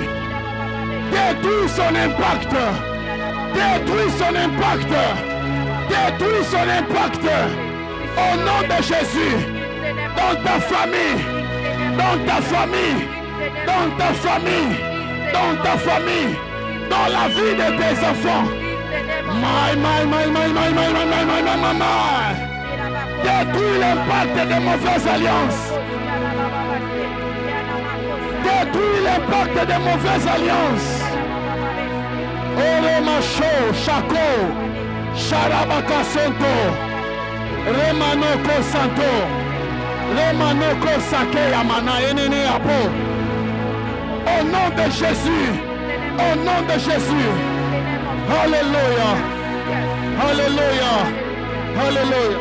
Détruis son impact. Détruis son impact. Détruis son impact. Au nom de Jésus. Dans ta famille. Dans ta famille. Dans ta famille. Dans ta famille. Dans la vie de tes enfants. Détruis l'impact des mauvaises alliances. Détruis l'impact des mauvaises alliances. Oremacho, Chako, Charabaka Santo, Remanoko Santo, Remanoko Sake Yamana Enene Apo. Au nom de Jésus. Au nom de Jésus. Alléluia. Alléluia. Alléluia.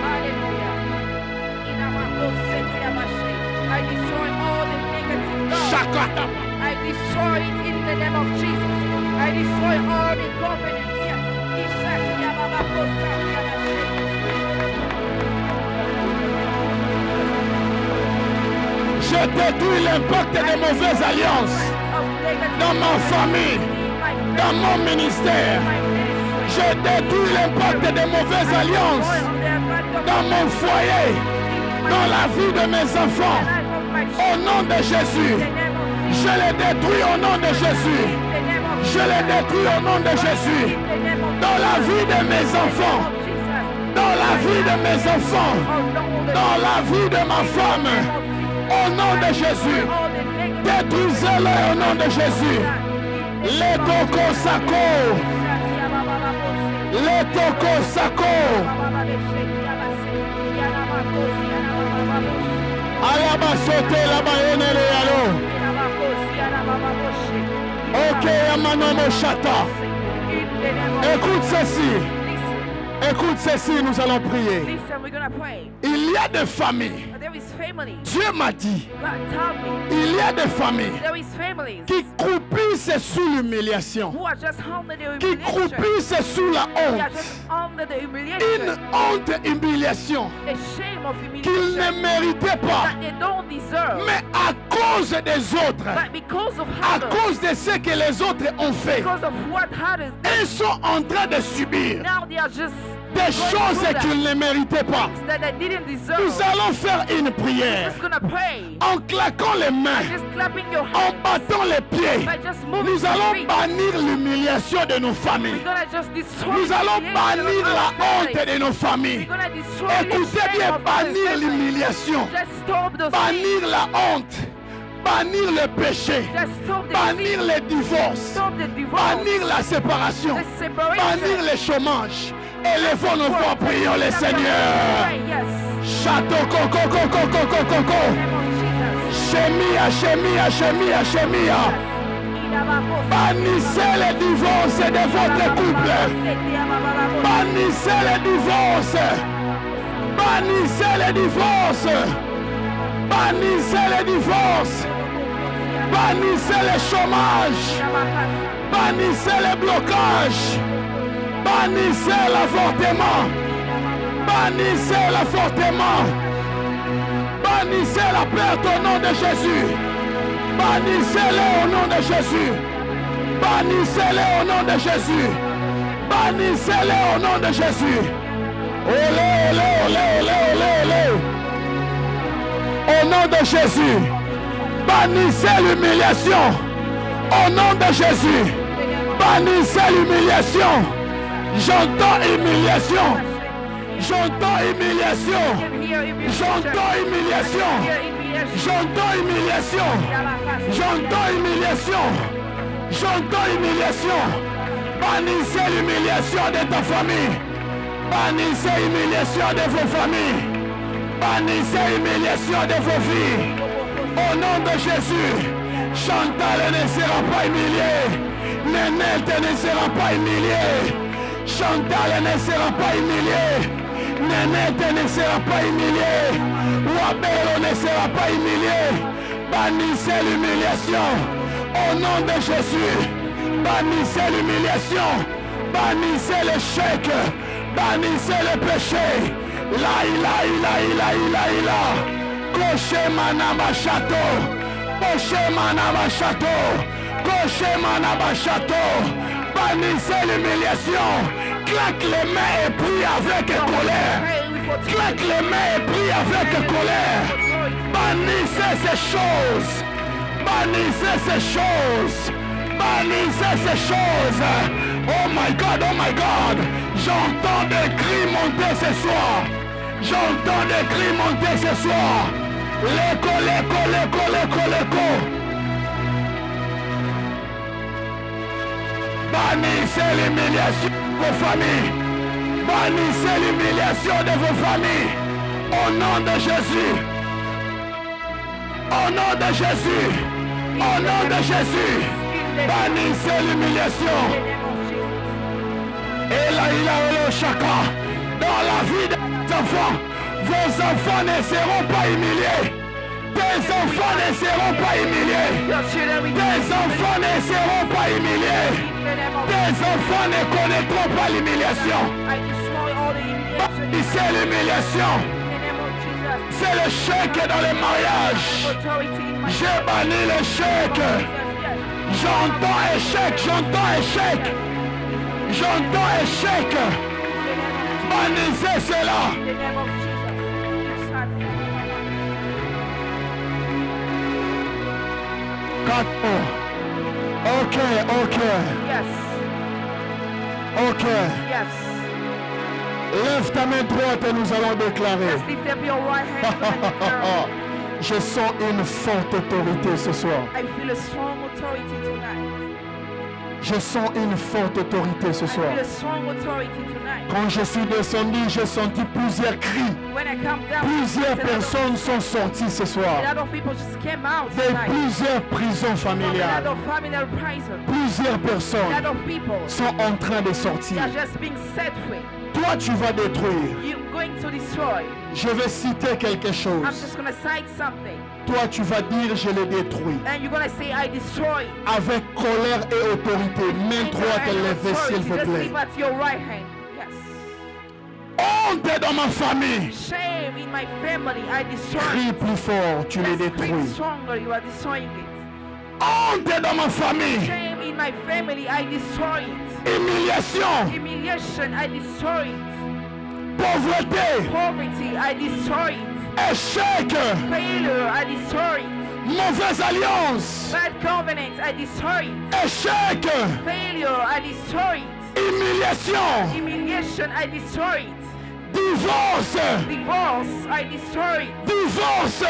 I destroy all the negative thoughts. I destroy it in the name of Jesus. I destroy all the covenants. Je détruis l'impact des mauvaises alliances dans ma famille, dans mon ministère. Je détruis l'impact des mauvaises alliances dans mon foyer, dans la vie de mes enfants. Au nom de Jésus, je les détruis au nom de Jésus. Je les détruis au nom de Jésus. Dans la vie de mes enfants, dans la vie de mes enfants, dans la vie de ma femme, au nom de Jésus. Détruisez-les au nom de Jésus. Les toko sako. Les toko sako. Alaba sauter là-bas, allô. Ok, Amanomo Chata. Écoute ceci. Écoute ceci, nous allons prier. Listen, we're gonna pray. Il y a des familles. There is family. Dieu m'a dit, God told me. il y a des familles There is families qui croupissent sous l'humiliation, who are just humble in their qui humiliation. croupissent sous la They are honte. just under the une humiliation, honte, humiliation a shame of qu'ils humiliation ne méritaient pas, that they don't deserve. mais à cause des autres, But because of à others, cause de ce que les autres ont fait, because of what others did, ils sont en train de subir now they are just des going choses through that, qu'ils ne méritaient pas. things that they didn't deserve. Nous allons faire une prière Just gonna pray, en claquant les mains, just clapping your en hands, battant les pieds. by just moving Nous your allons feet. bannir l'humiliation de nos We're familles. gonna just destroy Nous allons the bannir humiliation of la our honte families. de nos familles. We're gonna destroy the Écoutez shame bien, of our bannir families. l'humiliation, Just stop those things. bannir la honte, bannir le péché, Just stop the bannir sin. les divorces, Stop the divorce. bannir la séparation, The separation. bannir le chômage. Élevons nos voix, prions le Seigneur. Pray, yes. Château coco coco coco coco In the name of Jesus. Shemia shemia shemia shemia. Bannissez les divorces de votre couple. Bannissez les divorces. Bannissez les divorces. Bannissez les divorces. Bannissez le chômage. Bannissez les blocages. Bannissez l'avortement. Bannissez l'avortement. Bannissez la perte au nom de Jésus. Bannissez-les au nom de Jésus. Bannissez-les au nom de Jésus. Bannissez-les au nom de Jésus. Olé, olé, olé, olé, olé, olé. Au nom de Jésus. Bannissez l'humiliation. Au nom de Jésus. Bannissez l'humiliation. J'entends humiliation. J'entends humiliation. J'entends humiliation. J'entends humiliation. J'entends humiliation. J'entends humiliation. Bannissez l'humiliation de ta famille. Bannissez l'humiliation de vos familles. Bannissez l'humiliation de vos filles. Au nom de Jésus, Chantal ne sera pas humiliée. Nénette ne sera pas humiliée. Chantal ne sera pas humiliée. Nénette ne sera pas humiliée. Wabelo ne sera pas humilié. Bannissez l'humiliation. Au nom de Jésus. Bannissez l'humiliation. Bannissez l'échec. Bannissez le péché. La ila ila ila ila ila. Koche manaba château. Koche manaba château. Koche manaba château. Bannissez l'humiliation. Claque les mains et prie avec colère. Claque les mains et prie avec colère. Bannissez ces choses. Bannissez ces choses. Bannissez ces choses. Oh my God, oh my God. J'entends des cris monter ce soir. J'entends des cris monter ce soir. L'écho, l'écho, l'écho, l'écho, l'écho. Bannissez l'humiliation de vos familles. Bannissez l'humiliation de vos familles. Au nom de Jésus. Au nom de Jésus. Au nom de Jésus. Bannissez l'humiliation. Et là, il a le chacun. Dans la vie des enfants, vos enfants ne seront pas humiliés. Tes enfants ne seront pas humiliés. Tes enfants ne seront pas humiliés. Tes enfants ne connaîtront pas l'humiliation. Bannissez l'humiliation. C'est le chèque dans les mariages. J'ai banni le chèque. J'entends échec, j'entends échec. J'entends échec. Bannissez cela. Ok, ok. Yes. Ok. Yes. Lève ta main droite et nous allons déclarer. Just lift up your right hand and declare. Je sens une forte autorité ce soir. I feel a strong authority tonight. Je sens une forte autorité ce I soir. feel a strong authority tonight. Quand je suis descendu, j'ai senti plusieurs cris. When I come down, Plusieurs a lot of- personnes sont sorties ce soir. a lot of people just came out De tonight. plusieurs prisons From a familiales. lot of familiar prison. Plusieurs A personnes lot of people sont en train de sortir. they are just being set free. Toi, tu vas détruire. You're going to destroy. Je vais citer quelque I'm chose. just going to cite something. Toi, tu vas dire, je le détruis. And you're going to say, I destroy. Avec colère et autorité. Main droite And levée, s'il authority. vous Just plaît. leave at your right hand. Yes. Honte dans ma famille. Shame in my family, I destroy Crie it. plus fort, tu les Let's scream détruis. stronger, you are destroying it. Honte dans ma famille. Shame in my family, I destroy it. Humiliation. Humiliation, I destroy it. Pauvreté. Poverty, I destroy it. Échec. Failure, I destroy it. Mauvaise alliance. Bad covenants, I destroy it. Échec. Failure, I destroy it. Humiliation. Humiliation, I destroy it. Divorce. Divorce, I destroy it. Divorce.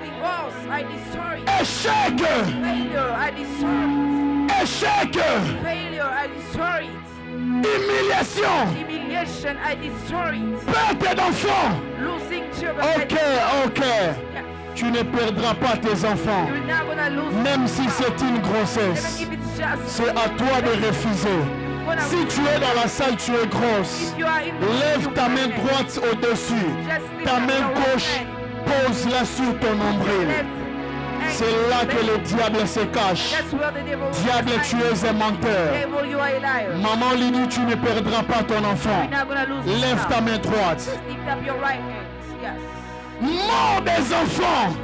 Divorce, I destroy it. Échec. Failure, I destroy it. Échec. Failure, I destroy it. Humiliation. Humiliation, I destroy it. Perte d'enfants. Losing children, I Ok, destroy it. ok. Yes. Tu ne perdras pas tes enfants. You're not gonna lose Même si them. c'est une Even grossesse. if it's just C'est à toi de refuser. gonna Si tu es dans la salle, tu es grosse. if you are in the Lève ta main pregnant, droite au-dessus. just lift Ta up main your right gauche, hand. pose-la sur ton nombril. Left hand, C'est là que le left. diable se cache. That's where the devil Diable, is. tu es un menteur. Devil, you are a liar. Maman Lydie, tu ne perdras pas ton enfant. You're not gonna lose this Lève ta child. main droite. Just lift up your right hand. Yes. Mort des enfants.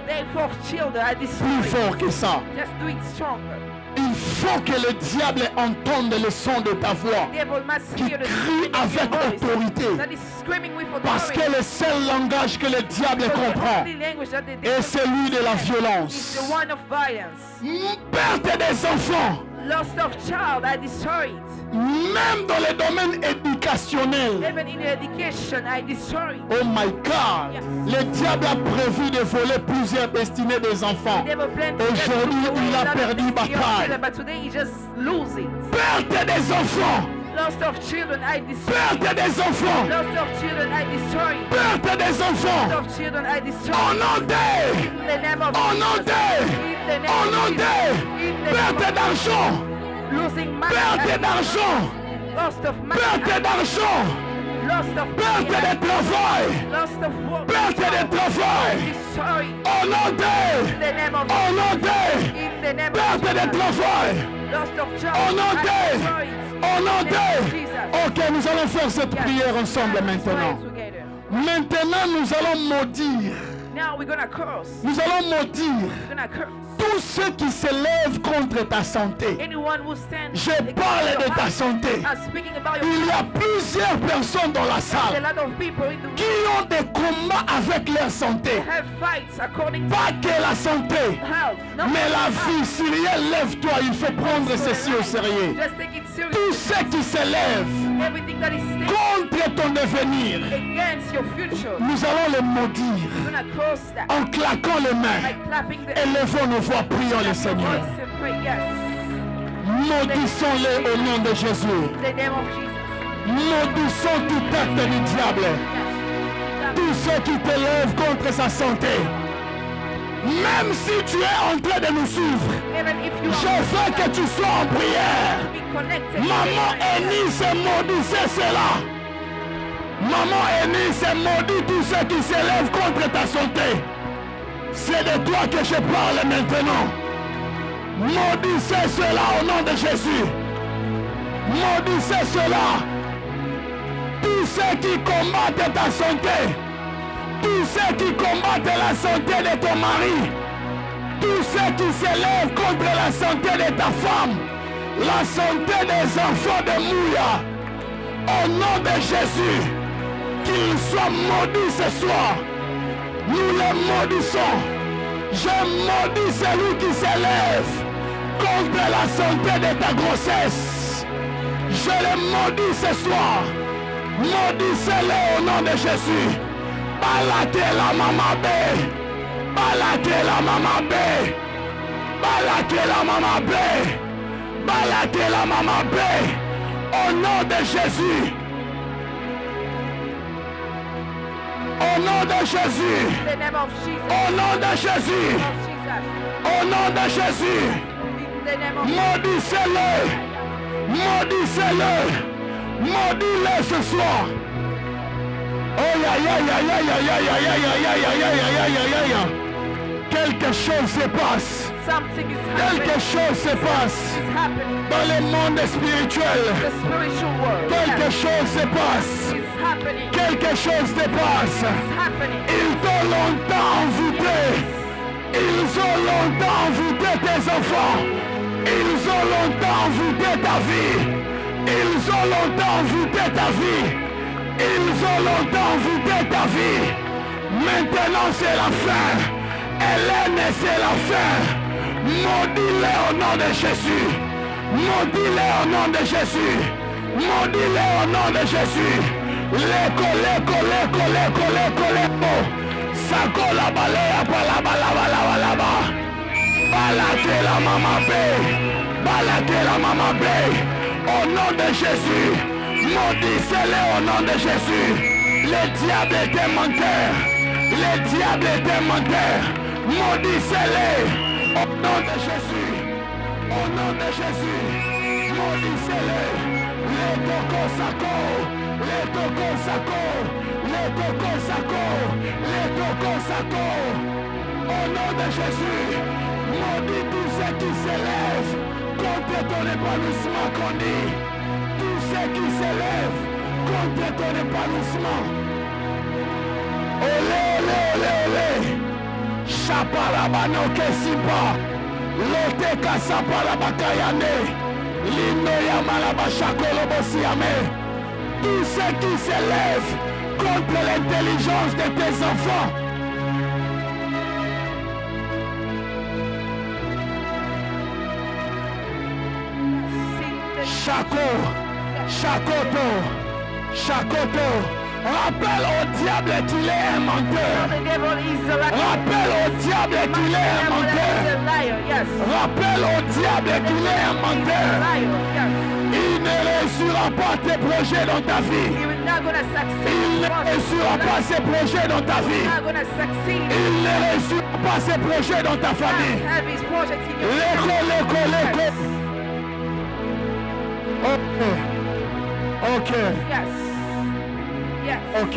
Therefore, children, I Plus destroy. fort que ça. Just do it stronger. Il faut que le diable entende le son de ta voix. Devil must Qui hear the crie screaming of your avec voice. autorité. That is screaming with Parce authority. que le seul langage que le diable Because the comprend only language that the est devil celui de la understands is violence. the one of violence. Perte des enfants, Lost of child, I destroy it. même dans le domaine éducationnel. Even in education, I destroy it. Oh my God, le diable a prévu de voler plusieurs destinées des enfants. The devil planned to just Aujourd'hui, look away il a a lot of perdu things beyond bataille. children, but today he just lose it. Perte des enfants, Lost of children, I destroy it. perte des enfants, Lost of children, I destroy it. perte des enfants. Lost of children, I destroy Au it. nom de, In the name of au nom Jesus. de, In the name au of nom Jesus. de, In the name perte of d'argent, losing money. perte d'argent, Lost of money. perte d'argent, Lost of perte money. de travail, Lost of work. perte de travail. Destroy it. Au nom In de, the name of au nom de, In the name of perte de Jesus. travail. Lost of job. Au nom I de, destroy it. au nom In the name of de. Jesus. Ok, nous allons faire cette Yes. prière ensemble Let's maintenant. pray together. Maintenant, nous allons maudire. Now we're gonna curse. Nous allons maudire We're gonna curse. tous ceux qui se lèvent contre ta santé. Anyone who stands Je against parle your de ta health. santé. I'm speaking about your Il y a plusieurs personnes dans la There's a salle lot of people in the qui ont des combats avec leur santé. have fights according to Pas que la santé, health. Not mais la health. vie. Cyril, lève-toi, il faut prendre ceci au sérieux. Just take it Tous seriously. ceux qui se lèvent Everything that is standing contre ton devenir, against your future, nous allons les maudire we're gonna curse that en claquant les mains. by clapping the Élevons nos voix, prions le your Seigneur. voice and pray. Yes. Maudissons-les au nom de Jésus. In the name of Jesus. Maudissons tout acte du diable. Yes. Tous ceux qui te lèvent contre sa santé. Même si tu es en train de nous suivre, Even if you je are veux que tu sois en prière. be connected. Maman Eunice maudissez cela. Maman Eunice maudit tous ceux qui se lèvent contre ta santé. C'est de toi que je parle maintenant. Maudissez cela au nom de Jésus. Maudissez cela. Tous ceux qui combattent ta santé. Tous ceux qui combattent la santé de ton mari. Tous ceux qui se lèvent contre la santé de ta femme. La santé des enfants de Mouya. Au nom de Jésus. Qu'ils soient maudits ce soir. Nous les maudissons. Je maudis celui qui se lève contre la santé de ta grossesse. Je les maudis ce soir. Maudissez-les au nom de Jésus. Balake la maman B. Balake la maman B. Balake la maman B. Balake la maman B. Au nom de Jésus. Au nom de Jésus. In the name of Jesus. Au nom de Jésus. Of Jesus. Au nom de Jésus. In the name of Maudissez-le. Maudissez-le. Maudis-le ce soir. Oh aïe aïe aïe aïe aïe aïe aïe aïe aïe aïe aïe aïe aïe aïe aïe. Quelque chose se passe. Something is Quelque happening. chose se passe It's happening. dans le monde spirituel. The spiritual world. Quelque Yes. chose se passe. It's happening. Quelque chose se passe. It's happening. Ils t'ont longtemps envoûté. Ils ont longtemps envoûté tes enfants. Ils ont longtemps envoûté ta vie. Ils ont longtemps envoûté ta vie. Ils ont longtemps envoûté ta vie. Maintenant c'est la fin. Hélène, c'est la fin. Maudis-les au nom de Jésus. Maudis-les au nom de Jésus. Maudis-les au nom de Jésus. L'écho. Sako la balea balaba. Balate la mama bé. Au nom de Jésus. Maudissez-les au nom de Jésus. Le diable était menteur. Le diable était menteur. Maudissez-les au nom de Jésus. Au nom de Jésus. Maudissez-les. Les coco saco. Les coco saco. Les coco saco. Les coco saco. Au nom de Jésus. Maudis tous ceux qui s'élèvent contre ton épanouissement qu'on dit. Tous ceux qui s'élèvent contre ton épanouissement. Olé, olé, olé, olé. Chaparabano kesipa. Lote kasaparabakayane. Lindo yamalaba shakolobo siame. Tous ceux qui s'élèvent contre l'intelligence de tes enfants. Chakoto. Rappelle au diable qu'il est un menteur. The devil is a liar. Rappelle au diable qu'il est un The devil menteur. is a liar. Yes. Rappelle au diable qu'il est un menteur. Liar. Yes. Il ne réussira pas tes projets dans ta vie. You're not gonna succeed. Il ne réussira pas ses projets dans ta vie. You're not gonna succeed. Il ne réussira pas ses projets dans ta famille. Have his project in your L'écho. Ok. Yes. Yes. Ok.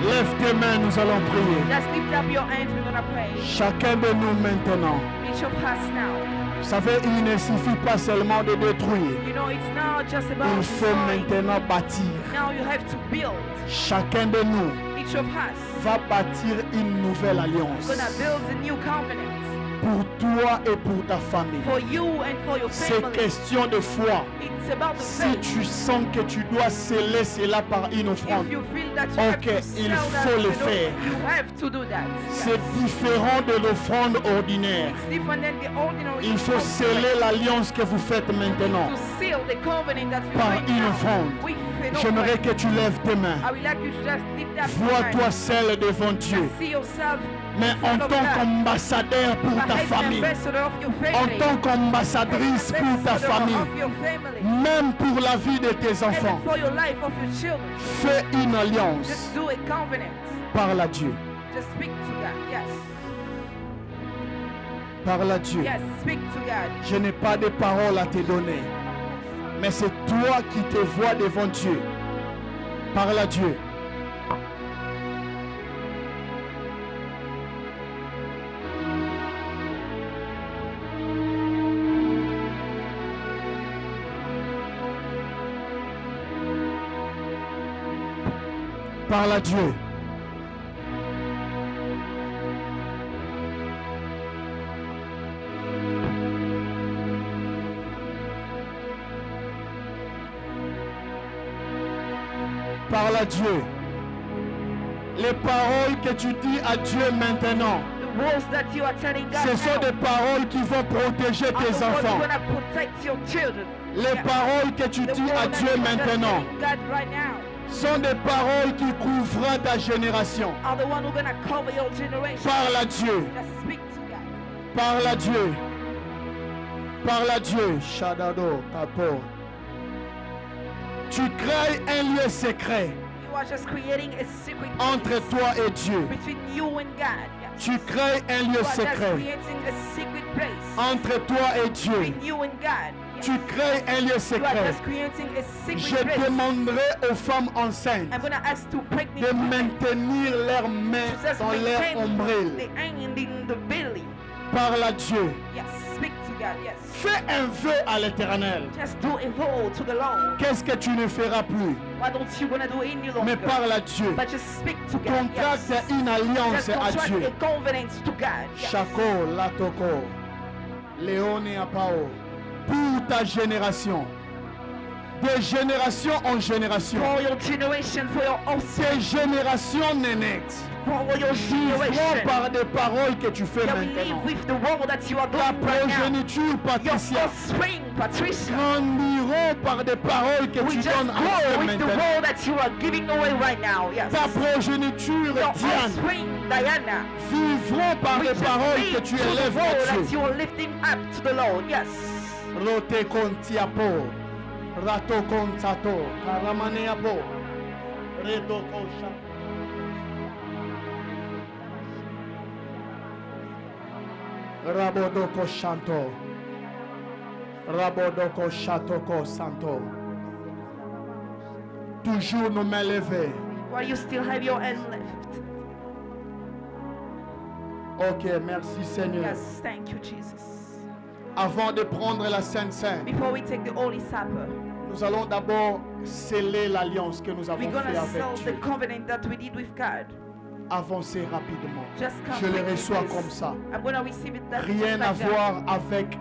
Lève tes mains, nous allons prier. Just lift up your hands. We're gonna pray. Chacun de nous maintenant. Each of us now. Vous savez, il ne suffit pas seulement de détruire. You know, it's not just about Il faut destroying. maintenant bâtir. Now you have to build. Chacun de nous Each of us va bâtir une nouvelle alliance gonna build a new covenant pour toi et pour ta famille. for you and for your C'est family. question de foi. It's about the Si faith. tu sens que tu dois sceller cela par une offrande, If you feel that you Ok, have to il sell that, faut le you know, faire. you have to do that. c'est différent de l'offrande ordinaire. It's different than the ordinary. Il faut sceller l'alliance que vous faites maintenant to seal the covenant that you par make une now offrande. with an J'aimerais offering. que tu lèves tes mains. I would like you to just lift up your Vois-toi hands. seul devant Dieu. See yourself Mais en full of tant God. qu'ambassadeur pour ta As an famille, ambassador of your en family. tant qu'ambassadrice pour ta Ambassador famille, of your family. même pour la vie de tes And enfants, for your life, of your children. fais une alliance. Just do a covenant. Parle à Dieu. Just speak to God. Yes. Parle à Dieu. Yes. Speak to God. Je n'ai pas de paroles à te donner, mais c'est toi qui te vois devant Dieu. Parle à Dieu. Parle à Dieu. Parle à Dieu. Les paroles que tu dis à Dieu maintenant, The words that you are telling God ce sont now des paroles qui vont protéger are tes the words enfants. gonna protect your children. Les Yeah. paroles que tu The dis words à that Dieu you are just maintenant telling God right now sont des paroles qui couvrent ta génération. are the one who gonna cover your generation. Parle à Dieu. Just speak to God. Parle à Dieu. Parle à Dieu. Shadado, Kapo. Tu crées un lieu secret You are just creating a secret entre place toi et Dieu. between you and God. Yes. Tu crées un lieu You are just secret creating a secret place entre toi et Dieu. between you and God. Yes. Tu crées un lieu You are secret. just creating a Je secret place. demanderai aux femmes enceintes I'm gonna ask to pregnant de women maintenir leurs mains to just dans leur maintain ombrelle. the hand in the belly. Parle à Dieu. Yes, speak to God. Yes. Fais un vœu à l'Éternel. Just do a vow to the Lord. Qu'est-ce que tu ne feras plus? Why don't you gonna do any longer? Mais parle à Dieu. But just speak to God. Contracte Yes. une alliance Just à contract Dieu. a covenant to God. Yes. Chaco, Latoko, Léone Apao, pour ta génération. De génération en génération. For your generation, for your offspring, Ces générations nénettes for your vivront generation. par des paroles que tu fais That we live maintenant. with the world that you are Ta doing right now. progéniture, Your Patricia, offspring, Patricia. grandiront par des paroles que We tu just donnes à grow eux with the maintenant. world that you are giving away right now. Yes. Ta progéniture, Your Diane, offspring, Diana. vivront par We des just paroles live que tu to the élèves world à that Dieu. you are lifting up to the Lord. Yes. Rote kontiapo, rato kontato, karamaneapo, redo kosha. Rabodoko shanto, rabodoko shatoko santo. Toujours nos mains levées. While you still have your hand left. Ok, merci Seigneur. Yes, thank you, Jesus. Avant de prendre la Sainte Seine, Before we take the Holy Supper, nous allons d'abord sceller l'alliance que nous avons we're faite gonna avec sell Dieu. the covenant that we did with God. Avancez rapidement. Just come Je le quickly, reçois please. comme ça. I'm gonna receive it that Rien like à that. voir avec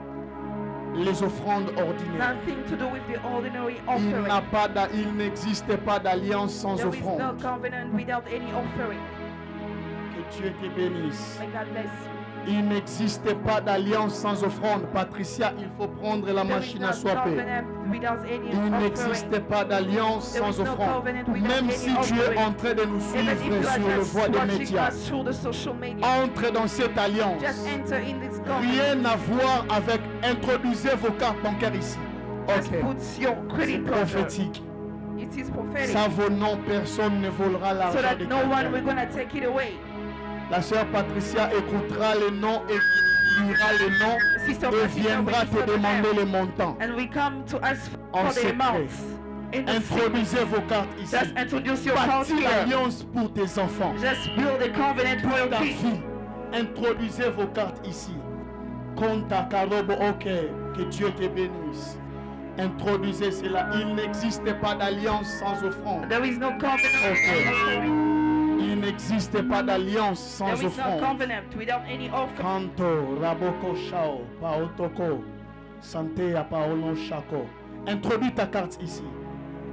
les offrandes ordinaires. Nothing to do with the ordinary Il n'a offering. pas il n'existe pas d'alliance sans There is no offrande. covenant without any offering. Que Dieu te bénisse. May God bless you. Il n'existe pas d'alliance sans offrande. Patricia, il faut prendre la There is machine no à swapper. covenant without any Il offering. n'existe pas d'alliance There is sans no offrande. covenant without Même any si tu es offering. en train de nous Even if suivre you are sur le just voie des watching médias, us through the social media, entre dans cette alliance. just enter in this covenant. Rien à voir avec introduisez vos cartes bancaires ici. Just Ok, put your c'est credit card. prophétique. It is prophetic. Ça vos noms, personne ne volera So l'argent that de no one will quelqu'un. gonna take it away. La sœur Patricia écoutera les noms et lira les noms Sister et Patricia viendra will te listen to demander them. les montants. And we come to ask En for the secret. amount. In the secret. Introduisez vos cartes ici. Just introduce your account Bâtis here. l'alliance pour tes enfants. Just build a covenant for your Ta kids. vie. Introduisez vos cartes ici. Conta Karobo, ok. Que Dieu te bénisse. Introduisez cela. Il n'existe pas d'alliance sans offrande. There is no covenant Okay. without offering. Il n'existe pas d'alliance sans There is no offrande. covenant without any offering. Kanto, Raboko Shao, Paotoko, Santé à Paolo Shako. Introduis ta carte ici.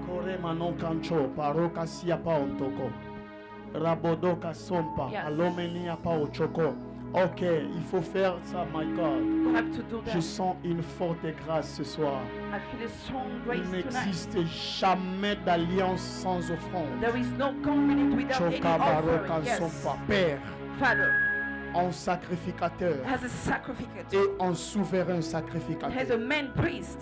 Kore Manon Kancho, Paroka Sia Paotoko. Rabodoka Sompa, Yes. Alomenia Paochoko. Ok, il faut faire ça, my God. You have to do Je that. sens une forte grâce ce soir. I feel a strong grace Il tonight. n'existe jamais d'alliance sans offrande. There is no covenant without any Choka Baroka offering. Yes. Sompa. Père, Father en sacrificateur has a sacrificate. et en souverain Has a sacrificateur. man priest.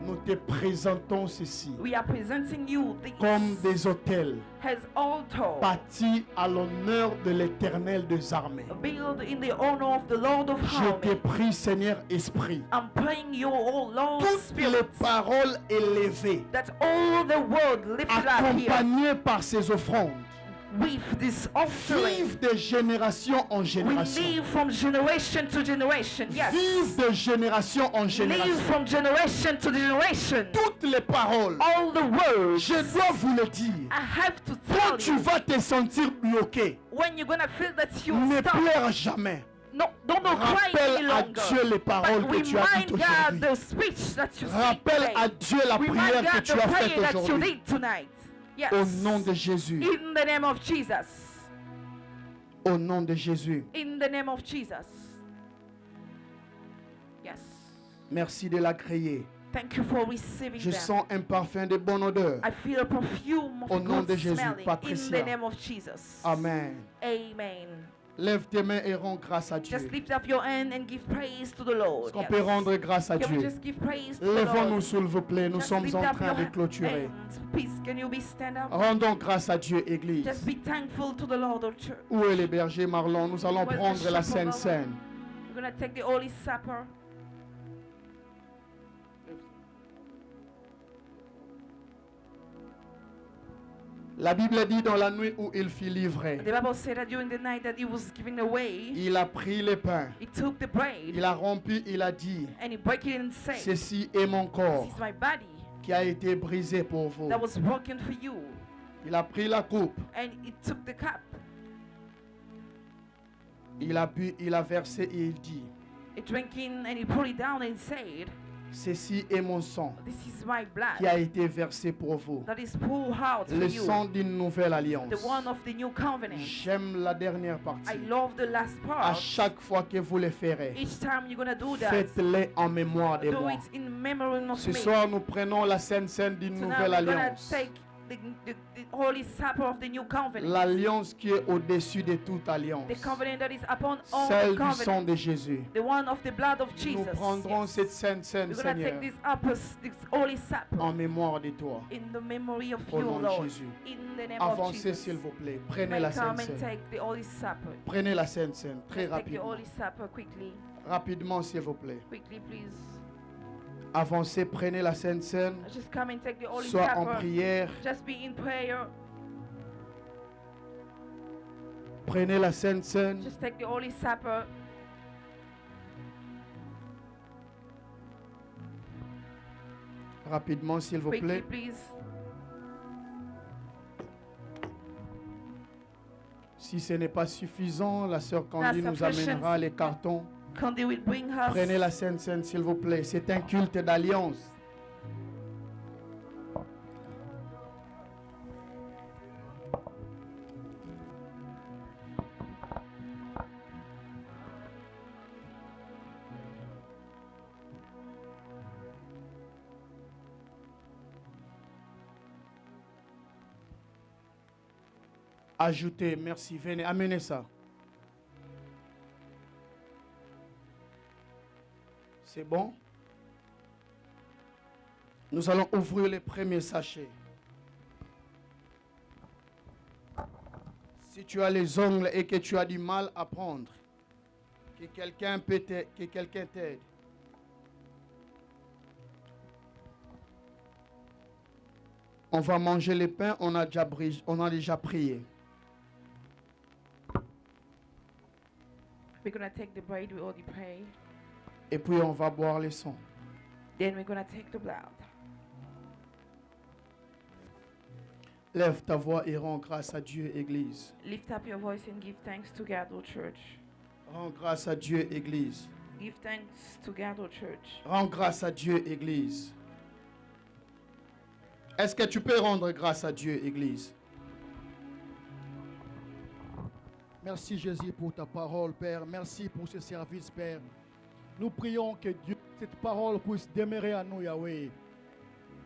Nous te présentons ceci We are presenting you this comme des autels as altar bâtis à l'honneur de l'Éternel des armées. built in the honor of the Lord of Je te Harmony. prie, Seigneur Esprit, I'm praying you, oh Lord toutes les Spirit, paroles élevées, that all the world lifted up here accompagnées par ces offrandes, with this offering vivent de génération en we génération. live from generation to generation. Yes. Vivent de génération en Live génération. from generation to generation. Toutes les paroles, All the words. je dois vous le dire. I have to Quand tell tu you, vas te sentir bloqué, when you're gonna feel that you ne stop. pleure jamais. No, don't cry any Rappelle à longer. Dieu les paroles But que tu as remind dites God aujourd'hui. the speech that you speak Rappelle today. à Dieu la Remind prière que God tu the as prayer faite that you aujourd'hui. did tonight. Yes. Au nom de Jésus. In the name of Jesus. Au nom de Jésus. In the name of Jesus. Yes. Merci de la créer. Thank you for receiving Je them. sens un parfum de bonne odeur. I feel a perfume of Au nom good de Jésus, smelling. In Patricia. the name of Jesus. Amen. Amen. Lève tes mains et rends grâce à Dieu. Just lift up your hand and give praise to the Lord. Est-ce qu'on Yes. peut rendre grâce à Can we Dieu? just give praise to the Lèvons-nous Lord? s'il vous plaît. Nous Just sommes lift en up train your de clôturer. hands. Please, can you be stand up? Rendons grâce à Dieu, Église. Just be thankful to the Lord, of church. Où est le berger Marlon? Nous allons Where's the prendre la shepherd Sainte Marlon? Seine. We're going to take the Holy Supper. La Bible dit dans la nuit où il fut livré, The Bible said that during the night that he was given away, il a pris le pain, he took the bread il a rompu, il a dit, and he broke it and said, ceci est mon corps this is my body qui a été brisé pour vous. that was broken for you. Il a pris la coupe, And he took the cup, il a bu, il a versé et il dit, he drank in and he put it down and said, ceci est mon sang this is my blood qui a été versé pour vous. that is poured out for Le you, sang d'une nouvelle alliance. the one of the new covenant. J'aime la dernière I partie. love the last À part. chaque fois que vous le ferez, Each time you're gonna do that, faites-le en mémoire de do moi. it in memory of Ce me. soir, nous prenons la Sainte Seine d'une So now nouvelle we're gonna alliance. take the holy supper of the new covenant. L'alliance qui est au-dessus de toute alliance. The covenant that is upon all Celle the du sang covenant. de Jésus. The one of the blood of Nous Jesus. prendrons Yes. cette Sainte Seine, We're gonna Seigneur, take this holy supper en mémoire de toi. in the memory of Au you, nom de Lord. Jésus. In the name of Avancez, Jesus. s'il vous plaît. You Prenez may la come Sainte and Seine. take the holy supper. Prenez la Sainte Seine, très Let's take the rapidement. holy supper quickly. Rapidement, s'il vous plaît. Quickly, please. Avancez, prenez la Sainte Seine. Just come and take the holy Sois en supper. prière. Just be in prayer. Prenez la Sainte Seine. Just take the holy supper. Rapidement, s'il vous Quickly, plaît. please. Si ce n'est pas suffisant, la sœur Candy Not nous sufficient. amènera les cartons. Candy will bring us. Prenez la Sainte Seine, s'il vous plaît. C'est un culte d'alliance. Ajoutez, merci. Venez, amenez ça. C'est bon? Nous allons ouvrir les premiers sachets. Si tu as les ongles et que tu as du mal à prendre, que quelqu'un t'aide. On va manger les pains, on a déjà prié. We're gonna take the bread, we already pray. Et puis on va boire le sang. Then we're gonna take the blood. Lève ta voix et rends grâce à Dieu, Église. Lift up your voice and give thanks to God, O church. Rends grâce à Dieu, Église. Give thanks to God, O church. Rends grâce à Dieu, Église. Est-ce que tu peux rendre grâce à Dieu, Église? Merci Jésus pour ta parole, Père. Merci pour ce service, Père. Nous prions que Dieu, cette parole puisse demeurer à nous, Yahweh.